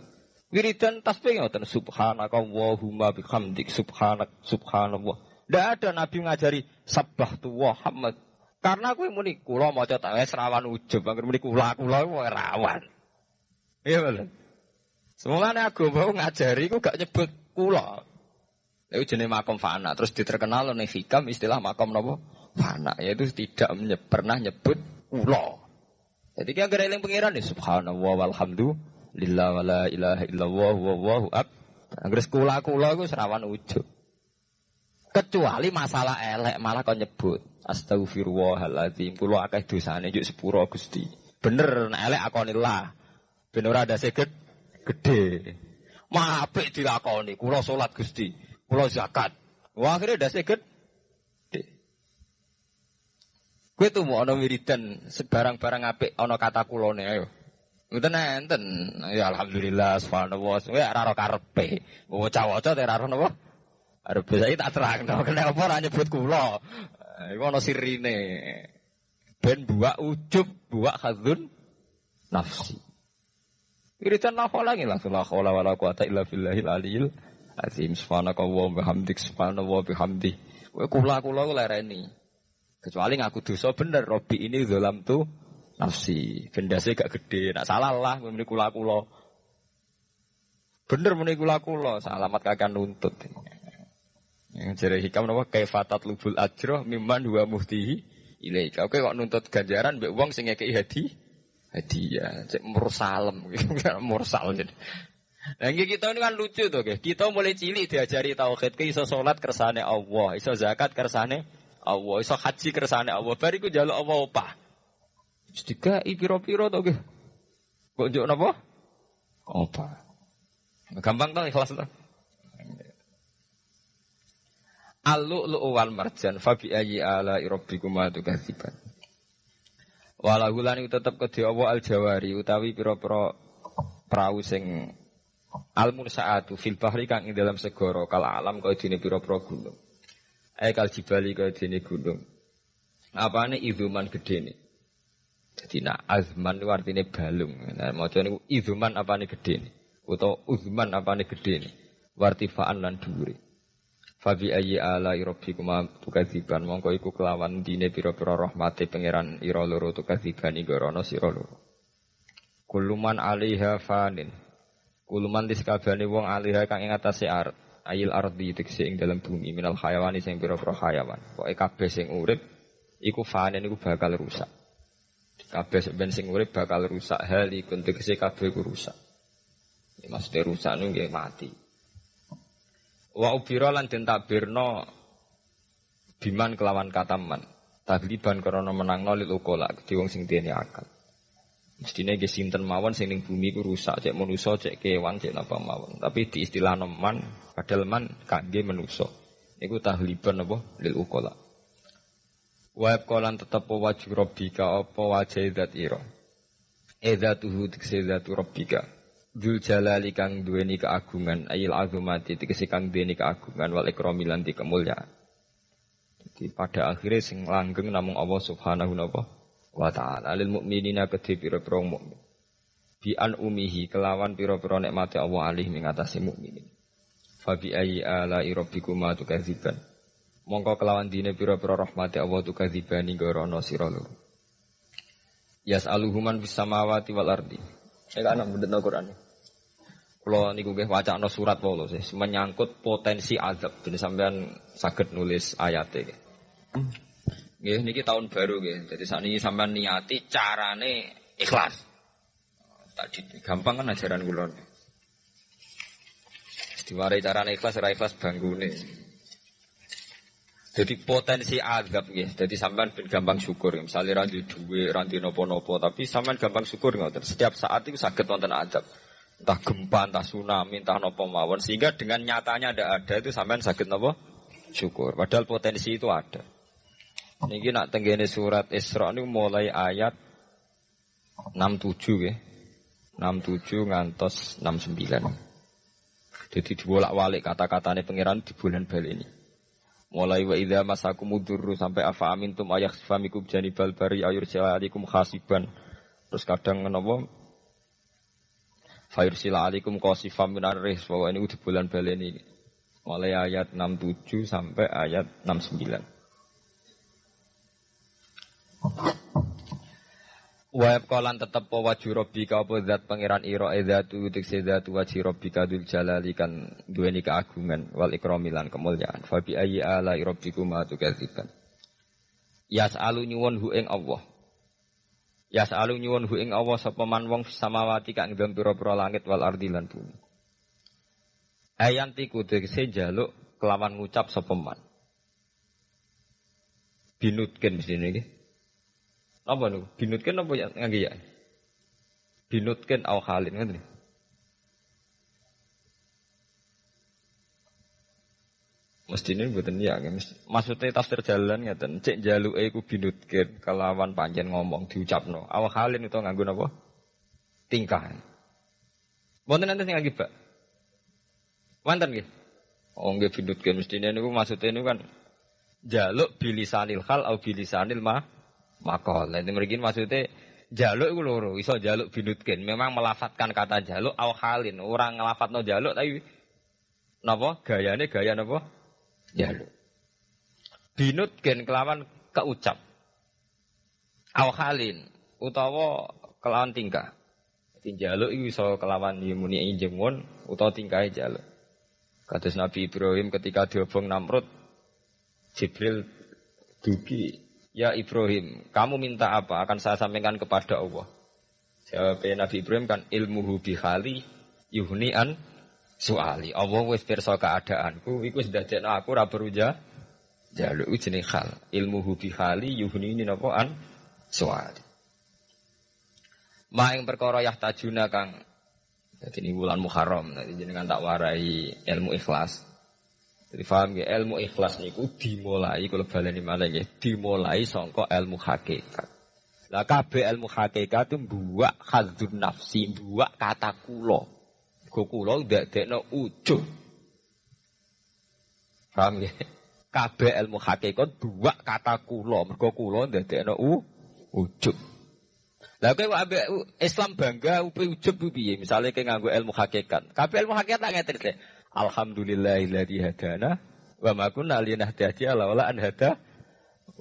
Wiridan tasbih ngoten subhanaka Allahumma bihamdik subhanallah. Tidak ada Nabi ngajari sabbah tuwa hamd. Karena aku muni kula maca tak wis rawan ujub, angger muni kula rawan. Iya bener. Semulane agama ngajari ku gak nyebut kula. Itu jenis makom fana. Terus diterkenal oleh hikam istilah makom nopo fana. Yaitu tidak pernah nyebut kula. Jadi kita gereling pengiran nih. Subhanallah walhamdulillah wa la ilaha illallah wallahu akbar. Anggere kula itu serawan ujub. Kecuali masalah elek malah kau nyebut. Astaghfirullahaladzim. Kula akeh dosane njuk sepuro Gusti. Bener elek akonillah. Ben ora ndase gede. Apik dilakoni. Kula salat Gusti. Kula zakat. Wah akhirnya ndase gede. Kowe tuh mau ana wiridan sebarang-barang apik ana kata kulone ayo. Ngoten enten. Ya alhamdulillah subhanallah. Kowe ora ora karepe. Waca-waca ora ora napa? Arep saiki tak terangno kenapa ora nyebut kula. Iku ana sirine. Ben buak ujub, buak khadzun nafsi. Wiridan la khola nggih langsung la khola wala quwata illa billahil aliyil azim. Subhanakallah bihamdik subhanallah bihamdi. Kowe kula ku lereni. Kecuali ngaku dosa bener Robi ini zalam tu nafsi. Gendase gak gede. Nak salah lah muni kula. Bener muni kula salamat kakek nuntut. Yang jere hikam napa kaifatat lubul ajroh mimman huwa muhtihi ilaika. Oke kok nuntut ganjaran mbek wong sing ngekeki hadiah. Cek mursalem mursal jadi. Nah, kita ini kan lucu tuh, kita mulai cilik diajari tauhid, iso salat kersane Allah, iso zakat kersane Allah, iso haji kersane Allah. Bariku njaluk Allah opah. Wis dikai pira-pira to, nggih. Kok njuk napa? Opah. Gampang to ikhlas to. Al-lu'lu'u wal marjan fa bi ayyi ala rabbikuma tukadziban. Walahu lan tetep kedhe Allah al-jawari utawi pira-pira perahu sing al-mursaatu fil bahri kang ing dalam segara kal alam kaya dene pira-pira gunung. Kal jibali kaya dene gunung. Apane izuman gedene. Dadi nak azman itu artine balung. Nah maca niku izuman apane gedene utawa uzman apane gedene. Wartifaan lan dhuwure. Fabi ayyi ala rabbikuma tukadziban mongko iku kelawan dine pira-pira rahmate pangeran ira loro tukadziban igorono sira loro. Kuluman 'alaiha fanin. Kuluman diskabane wong 'alaiha kang ing atase ayil ardi tegese ing dalam bumi minal hayawani sing pira-pira hayawan. Pokoke kabeh sing urip iku fanin iku bakal rusak. Kabeh sing urip bakal rusak halikun tegese kabeh iku rusak. Ya maksudnya rusak nu nggih mati. Wa ubira lan den takbirna biman kelawan kataman tagliban karena menangno lil uqala kedhi wong sing dene akal. Mestine nggih sinten mawon sing ning bumi ku rusak cek manusa cek kewan cek napa mawon. Tapi di istilah man padahal man kangge manusa. Niku tagliban apa lil uqala. Wa qalan tetep wajh rabbika apa wajh zat ira. Edzatuhu tiksezatu rabbika. Dzul jalali kang duweni keagungan ayil azumati tegese kang duweni keagungan wal ikrami lan kemuliaan. Jadi pada akhirnya sing langgeng namung Allah Subhanahu wa taala lil mukminina kedhe pira-pira mukmin. Bi an umihi kelawan pira-pira nikmate Allah alih ing atase mukminin. Fa bi ayyi ala rabbikuma tukadziban. Mongko kelawan dine pira-pira rahmate Allah tukadzibani gorono sira loro. Yas'aluhuman bis samawati wal ardi. Ana mendhet Al-Qur'an. Kula niku nggih wacana surat wae lho, menyangkut potensi azab. Ben sampean saged nulis ayate nggih. Nggih niki tahun baru nggih. Dadi sakniki sampean niati carane ikhlas. Tadi gampang kan ajaran kula. Diwarai carane ikhlas ora ikhlas banggune. Jadi potensi azab nggih. Jadi sampean ben gampang syukur. Misalnya ra duwe, ra napa-napa, tapi sampean gampang syukur ngoten. Setiap saat itu saged wonten azab. Entah gempa, entah tsunami, entah napa mawon. Sehingga dengan nyatanya ada itu sampean saged napa? Syukur. Padahal potensi itu ada. Niki nak tenggene surat Isra niku mulai ayat 67 nggih. 67 ngantos 69. Jadi dibolak-balik kata-katane pangeran di bulan baleni. Mulai wa idza masakumudurru sampai afa amintum ayakhfamikum janibal bari ayursila alaikum khasiban. Terus kadang menapa fayursila alaikum qasifam minar rih bahwa ini di bulan baleni ini. Mulai ayat 67 sampai ayat 69. Wa qalan tetep wajhu rabbika apa zat pangeran ira zatu tekse zatu wajhi rabbika dzul jalali kan duweni keagungan wal ikrami lan kemuliaan fa bi ayyi ala rabbikuma tukadziban yas'alu nyuwun hu ing Allah yas'alu nyuwun hu ing Allah sapa man wong samawati kang ndang pira-pira langit wal ardi lan bumi ayanti kudu tekse njaluk kelawan ngucap sapa man binutken sini nggih. Apa niku? Binutken apa ya ngangge ya? Binutken au khalin ngoten. Mestine mboten ya, maksudnya tafsir jalan ngeten, cek jaluke iku binutken kelawan pancen ngomong diucapno. Au khalin utawa nganggo napa? Tingkah. Mboten nanti sing ngangge, Pak. Wonten nggih. Oh nggih binutken mestine niku maksudnya niku kan jaluk bilisanil khal au bilisanil makol. Nanti mriki maksudnya jaluk iku loro, iso jaluk binutken. Memang melafatkan kata jaluk au halin. Orang ngelafatno jaluk tapi napa? Gayane gaya napa? Jaluk. Binutken kelawan keucap. Au halin utawa kelawan tingkah. Dadi jaluk iku iso kelawan muni injemun utawa tingkahe jaluk. Kados Nabi Ibrahim ketika diobong Namrud, Jibril dugi, ya Ibrahim, kamu minta apa? Akan saya sampaikan kepada Allah. Jawab Nabi Ibrahim kan ilmuhu bihali yuhni'an su'ali. Allah wis pirsa keadaanku, iku wis dadekno aku ora perlu jaluk jeneng hal. Ilmuhu bihali yuhni'ni napa an su'ali. Ma ing perkara yahtajuna kang dadi ini bulan Muharram, dadi jenengan tak warai ilmu ikhlas. Jadi paham ya, ilmu ikhlas niku dimulai kalau baleni malah ya, dimulai sangka ilmu hakikat. Lah kabeh ilmu hakikat itu buak hadzun nafsi, buak kata kula. Go kula ndadekno ujug. Paham ya? Kabeh ilmu hakikat buak kata kula, mergo kula ndadekno ujug. Lah kowe ambek Islam bangga upi ujug piye? Misale kowe nganggo ilmu hakikat. Kabeh ilmu hakikat tak ngeten. Alhamdulillahilladzi hadana wa ma kunna linahtadiya laula an hada.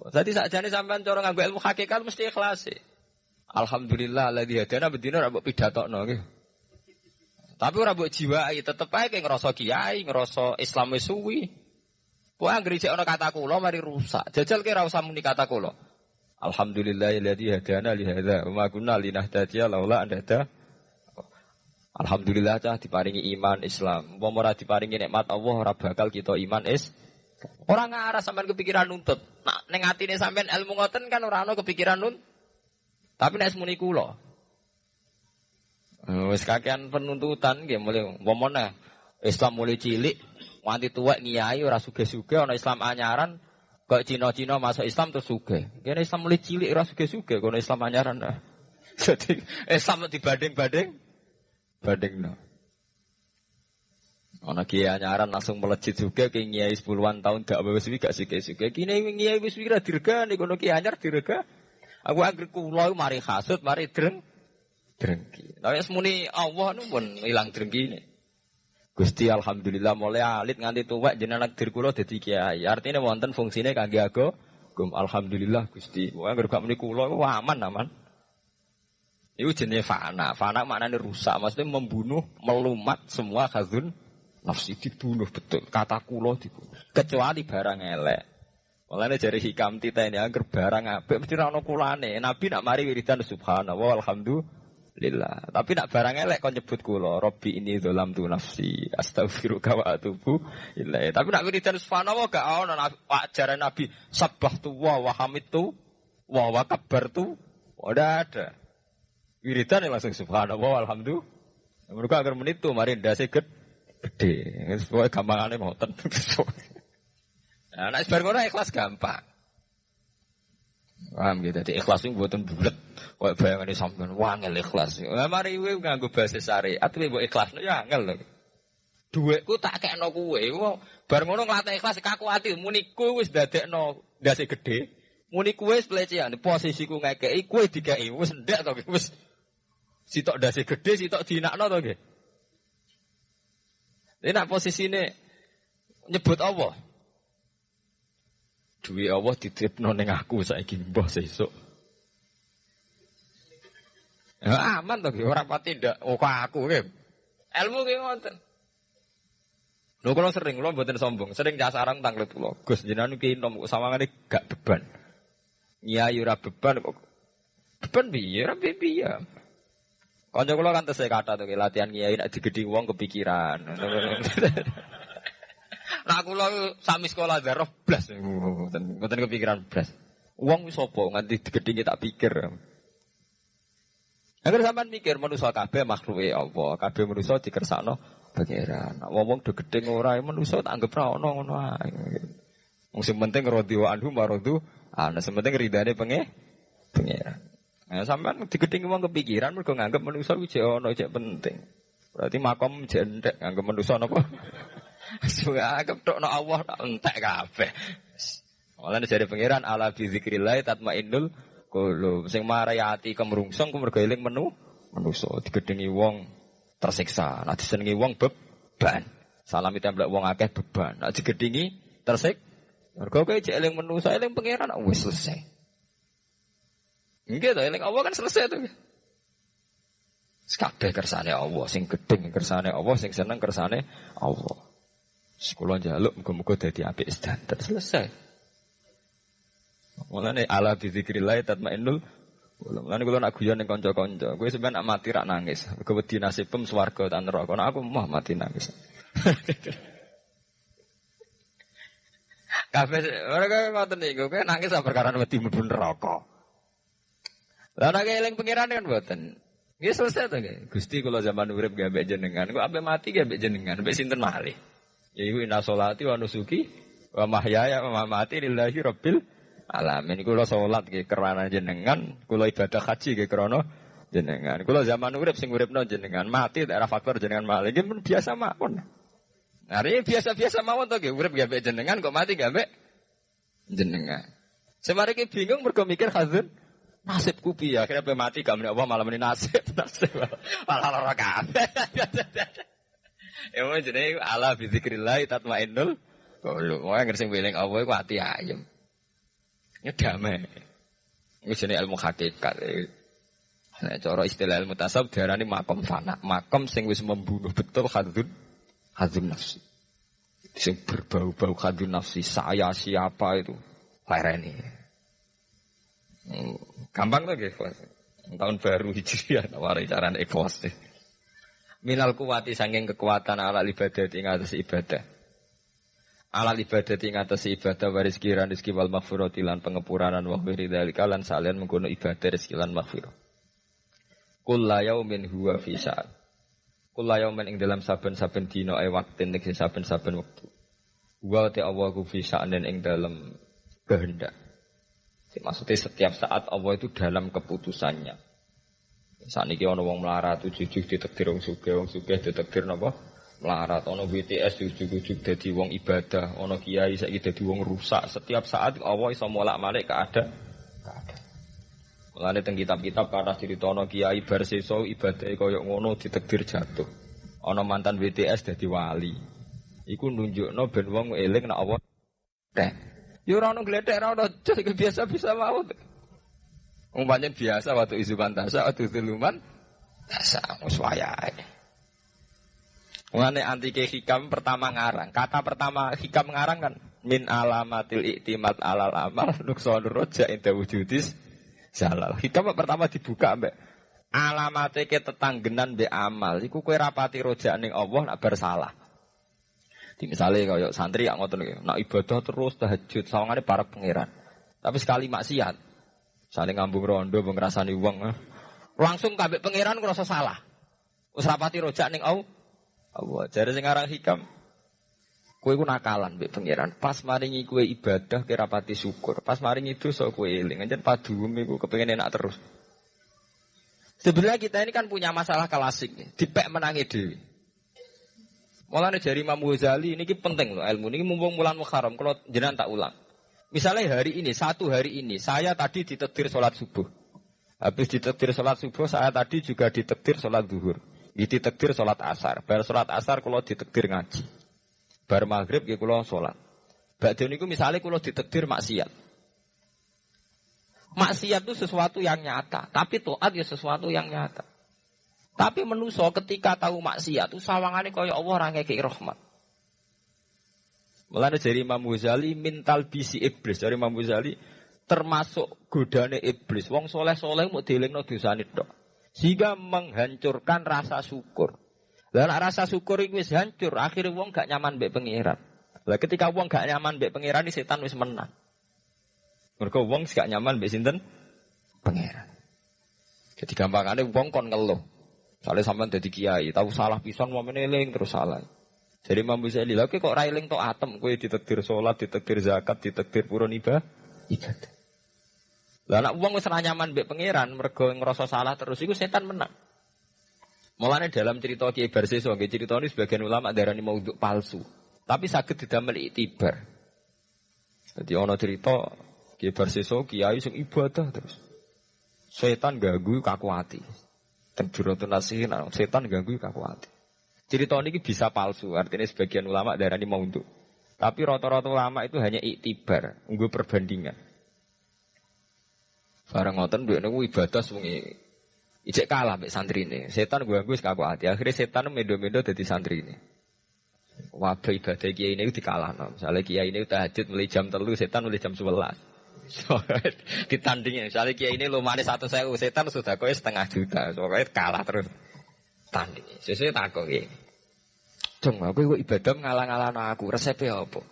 Dadi sakjane sampean cara nganggo ilmu hakikat mesti ikhlas. Alhamdulillah alladzi hadana bedino ora mbok pidatokno nggih. Tapi ora mbok jiwai tetep ae ngrasa kiai, ngrasa Islam wis suwi. Kowe anggere jek ana kata kula mari rusak. Jajal ki ora usah muni kata kula. Alhamdulillahilladzi hadana li hadza wa ma kunna linahtadiya laula an hada. Alhamdulillah cah diparingi iman Islam. Umpama ora diparingi nikmat Allah ora bakal kita iman Ora ngarah sampean kepikiran nuntut. Nah, ning atine sampean ilmu ngoten kan ora ana kepikiran nuntut. Tapi nek muni kula. Wis kakean penuntutan nggih mulai umpama Islam mulai cilik nganti tuwek ngiyai ora sugih-sugih ana Islam anyaran kok Cina-Cina masuk Islam terus sugih. Kene Islam mulai cilik ora sugih-sugih kono Islam anyaran. Jadi Islam dibanding-banding bandingno. Ana kiai anyaran langsung melejit juga ke kiai 10-an tahun gak wis gak sik-sik. Kene kiai wis wira dirgani kono kiai anyar dirga. Aku anggere kula mari hasud, mari drengki. Nek muni Allah nu pun ilang drengkine. Gusti alhamdulillah mulai alit nganti tuwek jenengan dir kula dadi kiai. Artine wonten fungsine kangge agama. Alhamdulillah Gusti. Wong anggere gak muni kula aman. Itu jenis fana. Fana maknanya rusak. Maksudnya membunuh, melumat semua khazun nafsi. Dibunuh betul. Kata kulo dibunuh. Kecuali barang elek. Mulanya dari hikam tita ini. Agar barang apik. Mesti rana kulane. Nabi nak mari wiridan subhanallah. Alhamdulillah. Tapi nak barang elek. Kau nyebut kulo. Rabbi ini dolam tu nafsi. Astaghfiruka wa atubu ilaih. Tapi nak wiridan subhanallah. Gak ada ajaran Nabi. Sabbah tu wa hamid tu. Wa kabar tu. Udah ada. Wiridan yang langsung subhanallah alhamdulillah. Mereka agar menit tu mari ndase gede. Semua gampangane moten. Nah, nek bar ngono ikhlas gampang. Paham gitu. Dadi ikhlas itu mboten bulet. Kaya bayangane sampean wangel ikhlas. Lah mari kowe nganggo bahasa syariat kowe mbok ikhlasno ya angel lho. Dhuwitku tak kekno kowe. Bar ngono nglatih ikhlas kakuati muni kowe wis dadekno ndase gede. Muni kowe wis pelecehan. Posisiku ngekeki kowe dikeki wis ndek to wis. Sitok dasi gede, sitok dinakno to nggih. Ini nak posisine nyebut Allah. Duwe Allah dititipno ning aku saiki mbah sesuk. Ya aman to nggih, ora pati ndak kok aku nggih. Ilmu ki ngoten. Lho kula sering kula mboten sombong, sering jasarang tanglet kula. Gus jenengan ki nom sawangane gak beban. Nyai ora beban kok. Beban piye? Ora piye. Kanca kula kan tesih kata to latihan kiai nek digedhi wong kepikiran. Nah kula sami sekolah darah blas mboten kepikiran blas. Wong wis sapa nganti digedhi tak pikir. Agar sampean mikir manusa kabeh makhluke Allah, kabeh manusa dikersakno pangeran. Nek wong do gedhe ora manusa tak anggap ra ono ngono ae. Wong sing penting radhiwa anhu maradu, sing penting ridane pangeran. Nah, sampean digedhingi wong kepikiran mergo nganggep manusa kuwi jek ono jek penting. Berarti makom jendek nganggep manusa napa? Suwe anggap tokno Allah tak entek kabeh. Mulane jare pangeran ala bi zikrillah tatmainnul qulub. Sing marai ati kemrungsung ku mergo eling manusa digedhingi wong tersiksa. Nek disenengi wong beban. Salam ditemplek wong akeh beban. Nek digedhingi mergo kowe jek eling manusa eling pangeran wis selesai. Nggih to, eling Allah kan selesai to. Kabeh kersane Allah, sing gedeng kersane Allah, sing seneng kersane Allah. Kula njaluk muga-muga dadi apik sedanten selesai. Mulane ala bi zikrillah tatmainnul qulub. Mulane kula nak guyon ning kanca-kanca, kowe sampeyan nak mati rak nangis. Kowe wedi nasibem swarga ta neraka. Nek aku mah mati nangis. Kabeh ora ngoten niku, kowe nangis perkara wedi mlebu neraka. Lah nek eling pangeran kan mboten. Nggih selesai to nggih. Gusti kula zaman urip nggih ambek jenengan, kok ambek mati nggih ambek jenengan, ambek sinten malih. Ya iku inna sholati wa nusuki wa mahyaya wa mamati lillahi rabbil alamin. Kula salat nggih krana jenengan, kula ibadah haji nggih krana jenengan. Kula zaman urip sing uripno jenengan, mati daerah faktor jenengan malih nggih biasa mawon. Hari biasa-biasa mawon to nggih urip nggih mbek jenengan kok mati nggih mbek jenengan. Semare ki bingung mergo mikir hazun nasibku piye akhirnya pe mati gak meneh Allah malah meni nasib malah lara kabeh. Ya wong jenenge ala bi zikrillah tatmainnul qulub. Wong sing eling Allah iku ati ayem. Ya damai. Iki jenenge ilmu hakikat. Nek cara istilah ilmu tasawuf diarani makom fana, makom sing wis membunuh betul hadzun nafsi. Sing berbau-bau hadzun nafsi, saya siapa itu? Lereni. Gampang tuh nggih, tahun baru Hijriah nawari carane ikhlas. Minal kuwati saking kekuatan ala ibadah ing atas ibadah. Ala ibadah ing atas ibadah waris kiran rezeki wal maghfirati lan pengepuranan wa khiri dzalika lan salian mengkono ibadah rezeki lan maghfirah. Kullu yaumin huwa fi sa'at. Kullu yaumin ing dalam saben-saben dina waktin ing saben-saben wektu. Wa ta Allah ku fi sa'an ing dalam kehendak. Maksudnya setiap saat Allah itu dalam keputusannya. Saat ini ada orang melarat, ujuk-ujuk ditekdir orang sugih ditekdir apa? Melarat, ada BTS ujuk-ujuk jadi orang ibadah, ada kiai saiki jadi orang rusak. Setiap saat Allah bisa molak-malik keadaan. Mulane teng kitab-kitab kathah critono kiai bar sesa ibadah kaya ngono ditekdir jatuh. Ana mantan BTS dadi wali. Iku nunjukno ben wong eling nek Allah teh. Ya ora ono gledek ora ono biasa-biasa mawon. Umpamanya biasa waktu isu pantasa, waktu tuluman, biasa wis wayahe. Mulane antike hikam pertama ngarang. Kata pertama hikam ngarang kan min alamatil iktimat alal amal nuqsanur raja inda wujudis jalal. Hikam pertama dibuka mbek alamate ke tetanggenan mbek amal. Iku kowe rapati roja ning Allah nak bersalah. Di misale kaya santri yang ngoten iki, nak ibadah terus tahajud sawangane para pangeran. Tapi sekali maksiat saling ngambung rondo ngrasani wong langsung kabeh pangeran ngrasa salah. Wis rapati rojak ning Allah. Jare sing aran hikam. Kowe iku nakalan mbek pangeran. Pas maringi kowe ibadah kira rapati syukur. Pas maringi dosa kowe eling. Anjen paduem iku kepengin enak terus. Sebenarnya kita ini kan punya masalah klasik nih. Dipek menangi dhewe. Mulane jari Imam Ghazali niki penting loh ilmu niki mumpung bulan Muharram kalau jenengan tak ulang. Misalnya hari ini, satu hari ini, saya tadi ditakdir sholat subuh. Habis ditakdir sholat subuh, saya tadi juga ditakdir sholat zuhur. Ditakdir sholat asar. Bar sholat asar, kalau ditakdir ngaji. Bar maghrib, ya kalau sholat. Ba'da niku misalnya kalau ditakdir maksiat. Maksiat itu sesuatu yang nyata. Tapi taat ya sesuatu yang nyata. Tapi manusia ketika tahu maksiat, itu sawangane kaya Allah orang ngekei rahmat. Mulane dari Imam Ghazali mintal bisi iblis. Dari Imam Ghazali termasuk godane iblis. Wong soleh-soleh mau dielingno dosane tok. Sehingga menghancurkan rasa syukur. Lah rasa syukur iki wis hancur, akhire wong gak nyaman mbek pangeran. Lah ketika wong gak nyaman mbek pangeran, setan wis menang. Mergo wong gak nyaman mbek sinten? Pangeran. Jadi gampangane wong kon ngeluh. Sale sampean dadi kiai, tahu salah pisan mau meneling terus salah. Jadi Imam Ghazali lha kok ora eling tok atem kowe ditakdir salat, ditakdir zakat, ditakdir purun ibadah. Lah nek wong wis ora nyaman mbek pangeran mergo ngrasa salah terus iku setan menang. Mulane dalam cerita Kiai Barseso nggih critane sebagian ulama darani maudhu palsu. Tapi saged didamel iktibar. Dadi ana cerita Kiai Barseso kiai sing ibadah terus. Setan ganggu kaku ati. Tenjuratun nasihin setan ganggu kaku ati. Cerita ini bisa palsu, artinya sebagian ulama darani maudhu. Tapi rata-rata ulama itu hanya iktibar, nggo perbandingan. Barang ngoten duwe niku ibadah sungi. Ijek kalah mbek santrine. Setan ganggu wis kaku ati. Akhire setan mendo-mendo dadi santrine. Wabe ibadah kiai ini dikalahno. Misale kiai ini tahajud mulai jam 3, setan mulai jam 11. Ditandingin. Misale kiai ini lumane 100.000, setan sudah kowe 500 juta. Pokoke kalah terus. Tanding. Sesuk takok iki. Dong, aku kok ibadah ngalang-alangno aku, resepe apa?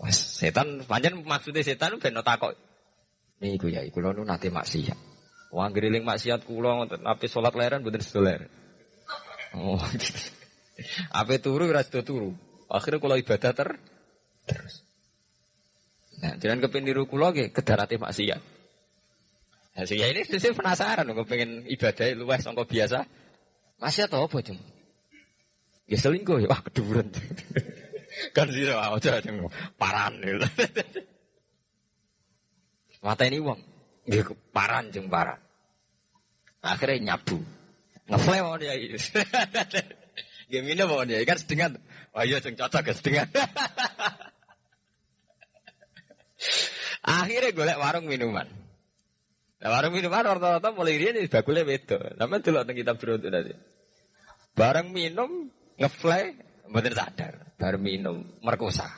Wes, setan pancen maksude setan ben takok. Niku ya, kula nu nate maksiat. Wong griling maksiat kula ngoten, ape salat leren mboten sedoler. Oh. Ape turu ora sedo turu. Akhire kula ibadah terus. Nah, jangan kepen niru kula nggih kedarate maksiat. Nah, sing ini saya penasaran kok pengen ibadah luwes sangka biasa. Maksiat apa, Jung? Ya selingkuh ya, wah keduren. Kan sira aja paran. Mateni wong. Nggih paran Jung paran. Akhirnya nyabu. Ngeflame mau dia. Nggih minum mau dia kan sedengan. Wah iya Jung cocok ya sedengan. Akhirnya golek warung minuman. Nah, warung minuman rata-rata mulai riyen bakule beda. Sampeyan delok nang kitab Biro tadi. Bareng minum ngefly mboten sadar. Bareng minum merkosa.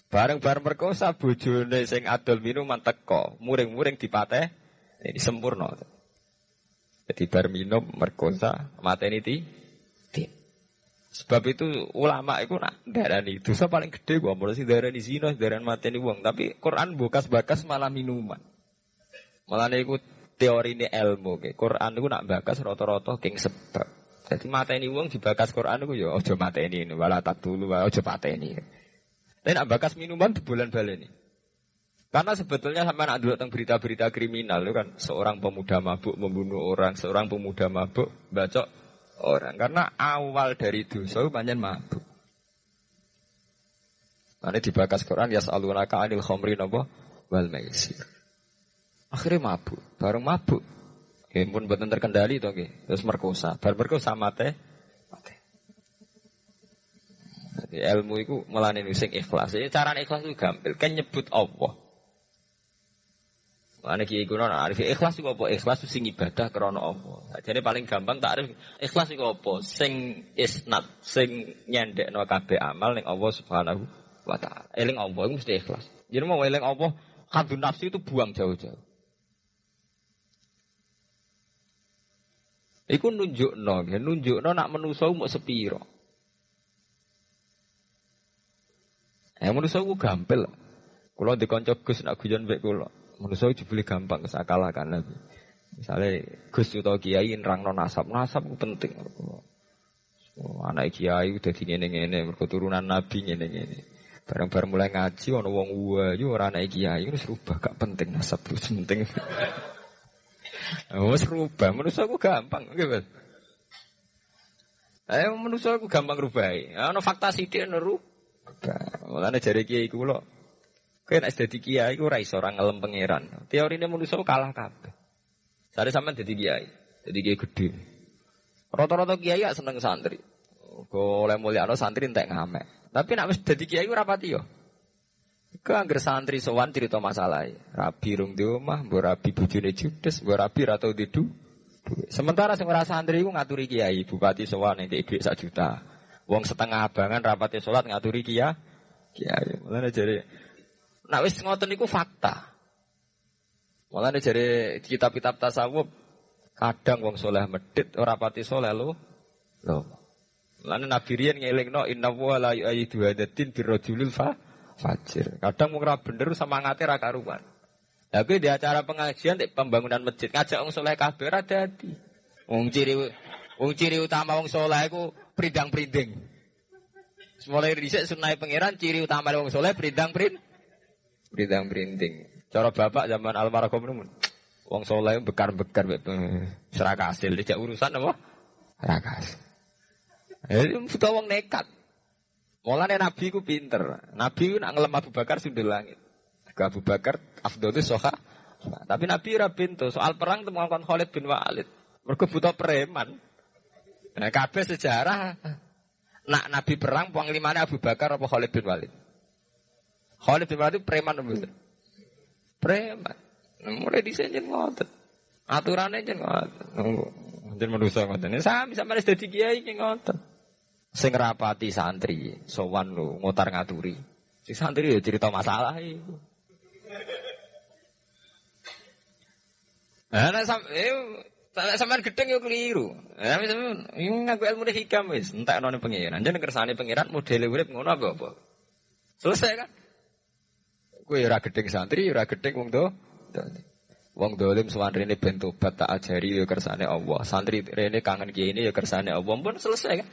Bareng merkosa bojone sing adol minuman teko, muring-muring dipateh ini sempurna. Jadi bareng minum merkosa mateni ti. Sebab itu ulama itu nak darani dosa paling gede gua mulai sih darani zina, darani mateni wong, tapi Quran bakas malah minuman. Malah niku teori ini ilmu, ke Quran niku nak bakas rata-rata king sebab. Jadi mateni wong dibakas Quran niku ya aja mateni wala taqtulu aja pateni. Tapi nak bakas minuman bulan baleni. Karena sebetulnya sampai nak dulu tentang berita-berita kriminal itu kan seorang pemuda mabuk membunuh orang, seorang pemuda mabuk bacok orang. Karena awal dari dosa itu panjang mabuk. Nanti dibakas Quran yas'alunaka 'anil khamri napa wal maisir. Akhirnya mabuk, bareng mabuk. Ya pun boten terkendali to nggih. Terus merkosa, bar merkosa mate. Jadi ilmu iku melane sing ikhlas. Jadi cara ikhlas itu gampil, kan nyebut Allah. Ana kiai kuno arif ikhlas iku apa? Ikhlas sing ibadah krana Allah. Jadi paling gampang takrif ikhlas iku apa? Sing isnad, sing nyendekno kabeh amal ning Allah Subhanahu wa taala. Eling Allah iku mesti ikhlas. Jadi mau eling Allah, kadun nafsu itu buang jauh-jauh. Iku nunjukno nak manusa mok sepiro. Manusa ku gampil. Kula dikanca Gus nak guyon mbek kula. Manusa jebule gampang kesakalakan Nabi. Misale Gus utawa kiai nerangno nasab ku penting. Anak kiai udah dadi ngene-ngene mergo turunan Nabi ngene-ngene. Bareng-bareng mulai ngaji ana wong wayu ora anak kiai wis rubah gak penting nasab ku penting. Wis rubah, manusia ku gampang, nggih, Mas. Manusia ku gampang rubahi. Ana fakta sithik neru. Mulane jare kiai kula. Kowe nek dadi kiai iku ora iso ora ngelem pangeran. Teorine manusia kalah kabeh. Sare sampean dadi kiai gedhe. Rata-rata kiai gak seneng santri. Kok oleh mulyano santri entek ngamek. Tapi nek wis dadi kiai ora pati yo. Kangger santri sowan cerita masalah. Rabi rung di omah, mbok rabi bojone judes, mbok rabi ra tau di duit. Sementara sing ora santri iku ngaturi kiai, bupati sowan entek dhuwit 1 juta. Wong setengah abangan rapate salat ngaturi kiai. Mulane jare nek wis ngoten niku fakta. Mulane jare kitab-kitab tasawuf kadang wong saleh medhit ora pati saleh lho. Mulane Nabi riyen ngelingno inna wa la yu'ayyidu hadatin birrajulil fajir. Kadang mung ora bener semangate ra karuan. Lah kuwi di acara pengajian di pembangunan masjid ngajak wong saleh kabeh ra dadi. Wong ciri utama wong saleh iku prindang-prinding. Mulai dhisik sunah pangeran ciri utama wong saleh prindang-prinding. Cara bapak zaman almarhum nemen. Wong saleh bekar-bekar serak hasil dijak urusan apa? Ra kasil. Butuh wong nekat. Mulane Nabi ku pinter. Nabi ku nak ngelem Abu Bakar sundul langit. Abu Bakar afdhalus soha. Tapi Nabi ora pintu. Soal perang temuan Khalid bin Walid. Mergo butuh preman. Nah, kabeh sejarah nak Nabi perang panglimane Abu Bakar apa Khalid bin Walid? Khalid bin Walid preman mboten. Preman. Mulai dhisik njen ngoten. Aturane njen ngoten. Njen manusa ngoten. Sami sampe wis dadi kiai ki ngoten. Sing rapati santri, sowan lho, ngotar ngaturi. Sing santri ya cerita masalah iku. Sampeyan gedeng yo keliru. Sampeyan ngaku ilmu hikam wis, entekno ning pangeran. Jeneng kersane pangeran modele urip ngono apa? Selesai kan? Kowe ora gedeng santri, ora gedeng wong do. Wong dolim sowan rene ben tobat tak ajari yo kersane Allah. Santri rene kangen kiye ini yo kersane Allah. Pun selesai kan?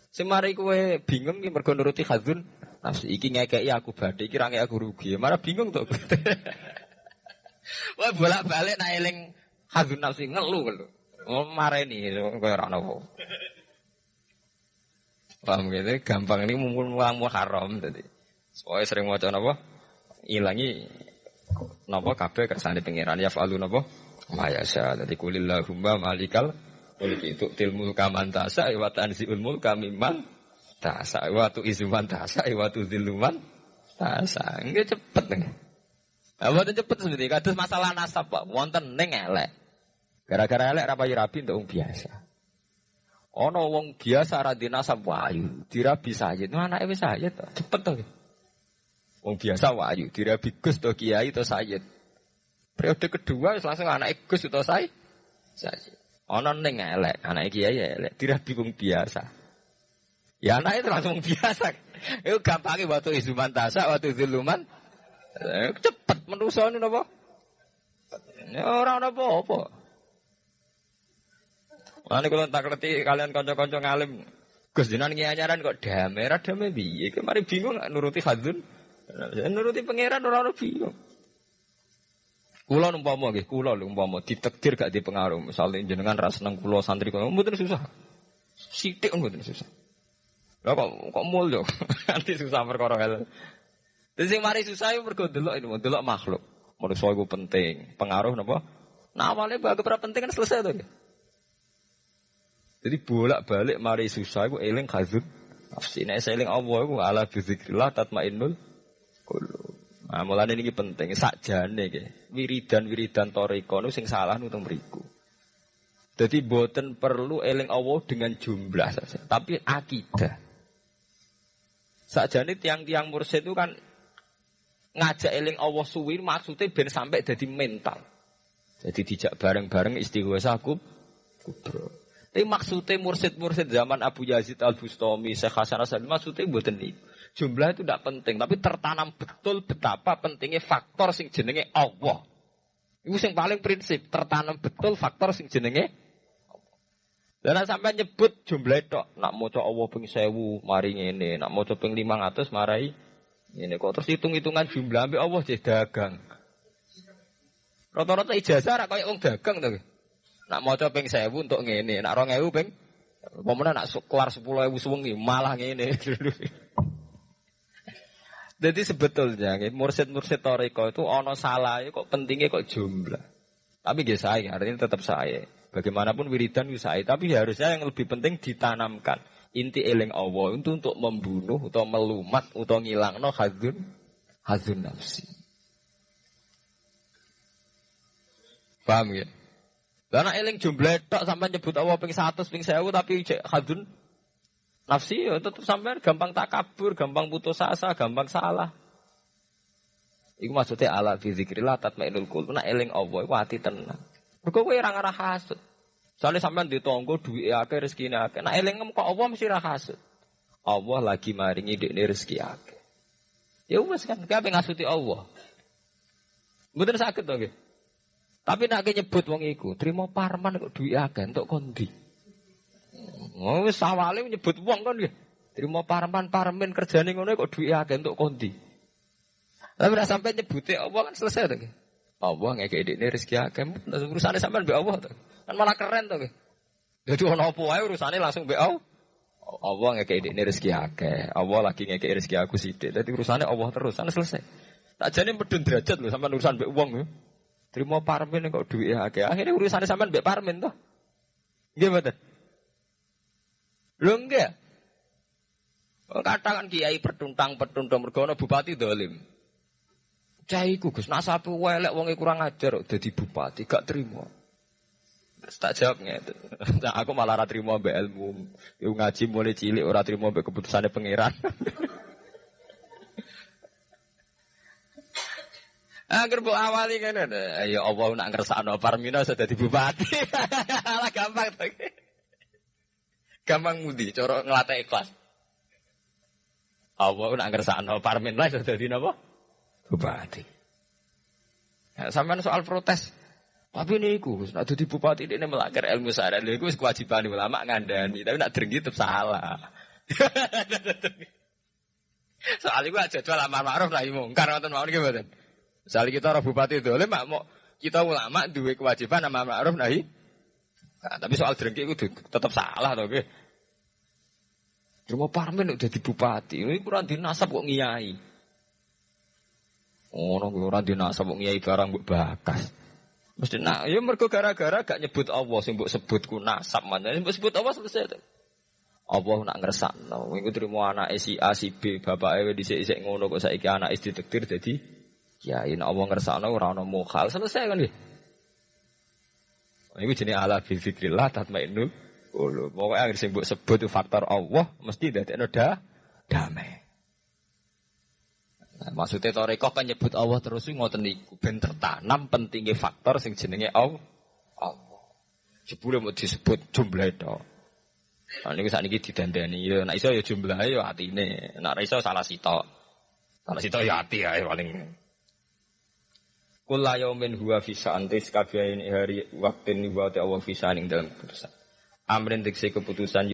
Semari kowe bingung ki mergo nuruti hadzun nafsi. Iki ngekeki aku badhe, iki ra ngekeki aku rugi. Malah bingung to. Wah bolak-balik nak eling hadzun nafsi ngelu. Oh mareni koyo ora ono. Paham gitu, gampang ini mumpun haram tadi. Soalnya sering maca napa? Ilangi napa kabeh kersane pangeran ya fa'alu napa? Mayasa. Dadi kulillahumma malikal mulki tu'til mulka man tasha wa tanzi'ul mulka mimman tasha wa tu'izzu man tasha wa tudzillu man tasha. Nggih cepet nggih. Ah mboten cepet sebenarnya kados masalah nasab Pak. Wonten ning elek. Gara-gara elek ra payu rabi untuk wong biasa. Ono wong biasa ra dinasab wayu, dirabi Sayyid. Nah anake wis Sayyid to, cepet to. Wong biasa wayu, dirabi Gus to Kiai to Sayyid. Periode kedua wis langsung anake Gus to Sayyid. Ono ning elek, anake Kiai elek, dirabi wong biasa. Ya anake itu langsung biasa. Iku gampange watu izuman tasa, watu zuluman. Cepet manusa niku napa? Ora ono apa-apa. Lan kula tak ngerti kalian kanca-kanca ngalim Gus jenengan nyanyaran kok damai ra damai piye kemari bingung nuruti hadzun nuruti pangeran ora ono bingung. Kula umpama nggih kula lho umpama ditakdir gak dipengaruh misale jenengan ra seneng kula santri kok mboten susah. Sithik mboten susah. Lah kok mulya nanti susah perkara hal. Dadi sing mari susah iku mergo delok makhluk. Manusa iku penting, pengaruh napa? Nah awalnya bagus ora penting kan selesai to. Jadi bolak-balik mari susah iku eling hadzun nafsi. Nek eling Allah iku ala bizikrillah tatmainnul qulub. Nah, mulane niki penting sakjane nggih. Wiridan-wiridan thariqah niku sing salah niku teng mriku. Dadi boten perlu eling Allah dengan jumlah saja, tapi akidah. Sakjane tiang-tiang mursyid itu kan ngajak eling Allah suwi maksudnya ben sampai dadi mental. Jadi dijak bareng-bareng istighosah kubro. Tapi maksudnya mursid-mursid zaman Abu Yazid Al-Bustami, Syekh Hasan Asy-Syadzili maksudnya mboten niku. Jumlah itu tidak penting, tapi tertanam betul betapa pentingnya faktor sing jenenge Allah. Iku sing paling prinsip, tertanam betul faktor sing jenenge Allah. Dan sampai nyebut jumlah tok, nak maca Allah ping 1000 mari ngene, nak maca ping 500 marai ngene kok terus hitung-hitungan jumlah ambek Allah jeh dagang. Rata-rata ijazah ra koyo wong dagang to. Nak maca ping 1000 untuk ngene, nak 2000 ping pomene nak kelar 10.000 suwengi malah ngene. Jadi sebetulnya mursyid-mursyid thariqah itu ana salah kok pentingnya kok jumlah. Tapi nggih sae, artinya tetap sae. Bagaimanapun wiridan itu sae, tapi harusnya yang lebih penting ditanamkan inti eling Allah itu untuk membunuh atau melumat atau ngilangno hadzun nafsi. Paham ya? Karena eling jumlah tok sampai nyebut Allah ping 100 ping 1000 tapi hadzun nafsi ya tetep sampean gampang takabur, gampang putus asa, gampang salah. Iku maksudnya ala fi zikrillah tatmainnul qulub. Nek eling Allah iku ati tenang. Mergo kowe ora ngarah hasud. Soale sampean ditonggo duwike akeh rezekine akeh. Nek eling kok Allah mesti ra hasud. Allah lagi maringi dekne rezeki akeh. Ya wis kan kabeh ngasuti Allah. Mboten saged to nggih. Tapi nak nyebut wong iku, trimo parman kok duwe akeh entuk kondi. Oh wis awale nyebut wong kan nggih. Trimo parmen kerjane ngono kok duwe akeh entuk kondi. Tapi nek sampai nyebute Allah kan selesai to nggih. Allah ngekeki dekne rezeki akeh, urusane sampean mbek Allah to. Kan malah keren to nggih. Dadi ono apa wae urusane langsung mbek Allah. Allah ngekeki dekne rezeki akeh. Allah lagi ngekeki rezeki aku sithik. Dadi urusane Allah terus, kan selesai. Tak jane medun derajat lho sampean urusan mbek wong lho. Terima parmen kok duit akeh. Akhirnya urusan sampean mbek parmen toh. Nggih mboten? Lho nggih. Katakan kiai pertuntang-pertuntang mergo ana bupati dolim. Cah iku Gus, nak sapu welek wong kurang ajar kok dadi bupati, gak trimo. Terus tak jawab ngene. Nah, aku malah ora trimo mbek ilmu. Yo ngaji mulai cilik ora trimo mbek keputusane pangeran. Agar bu awali kan ada, ya Allah nak ngersakno Parmina sudah dadi bupati, lah gampang tuh, gampang mudi, coro ngelatih ikhlas. Allah nak ngersakno Parmina sudah dadi napa? Bupati. Ya, sampean soal protes, tapi niku, nak dadi bupati ini melanggar ilmu syariat, niku kewajiban ulama ngandani, tapi nak drengki tetap salah. Soal iku aja jadwal amar ma'ruf nahi mungkar ngoten mawon nggih mboten. Misale kita ora bupati dolim mau kita ulama duwe kewajiban amar ma'ruf nahi. Nah, tapi soal drengki itu tetap salah to nggih. Cuma parmen udah di bupati, ini kurang dinasab kok ngiyai. Oh, kurang dinasab kok ngiyai barang mbok bakas. Mesti nak, ya mergo gara-gara gak nyebut Allah sing mbok sebutku nasab manane mbok sebut Allah selesai. Allah nak ngersakno, iku trimo anake si A si B, bapake dhisik-dhisik ngono kok saiki anake ditakdir dadi kiai. Nek Allah ngersakno ora ana mukhal, selesai kan nggih. Iku jenenge ala bi zikrillah tatmainnul qulub. Pokoke anggere sing mbok sebut faktor Allah mesti dadekno damai. Nah, maksudnya tarekah kan nyebut Allah terus ngoten niku ben tertanam pentingnya faktor sing jenenge Allah. Jebule mau disebut jumlah itu. Nah niku sakniki didandani ya nek iso ya jumlahe ya atine. Nek ora iso salah sitok. Salah sitok ya ati ae paling. Kula yaumin huwa fi sa'antis kabeh hari waktin wa ta Allah fi sa'aning dalam keputusan. Amrin dikse keputusan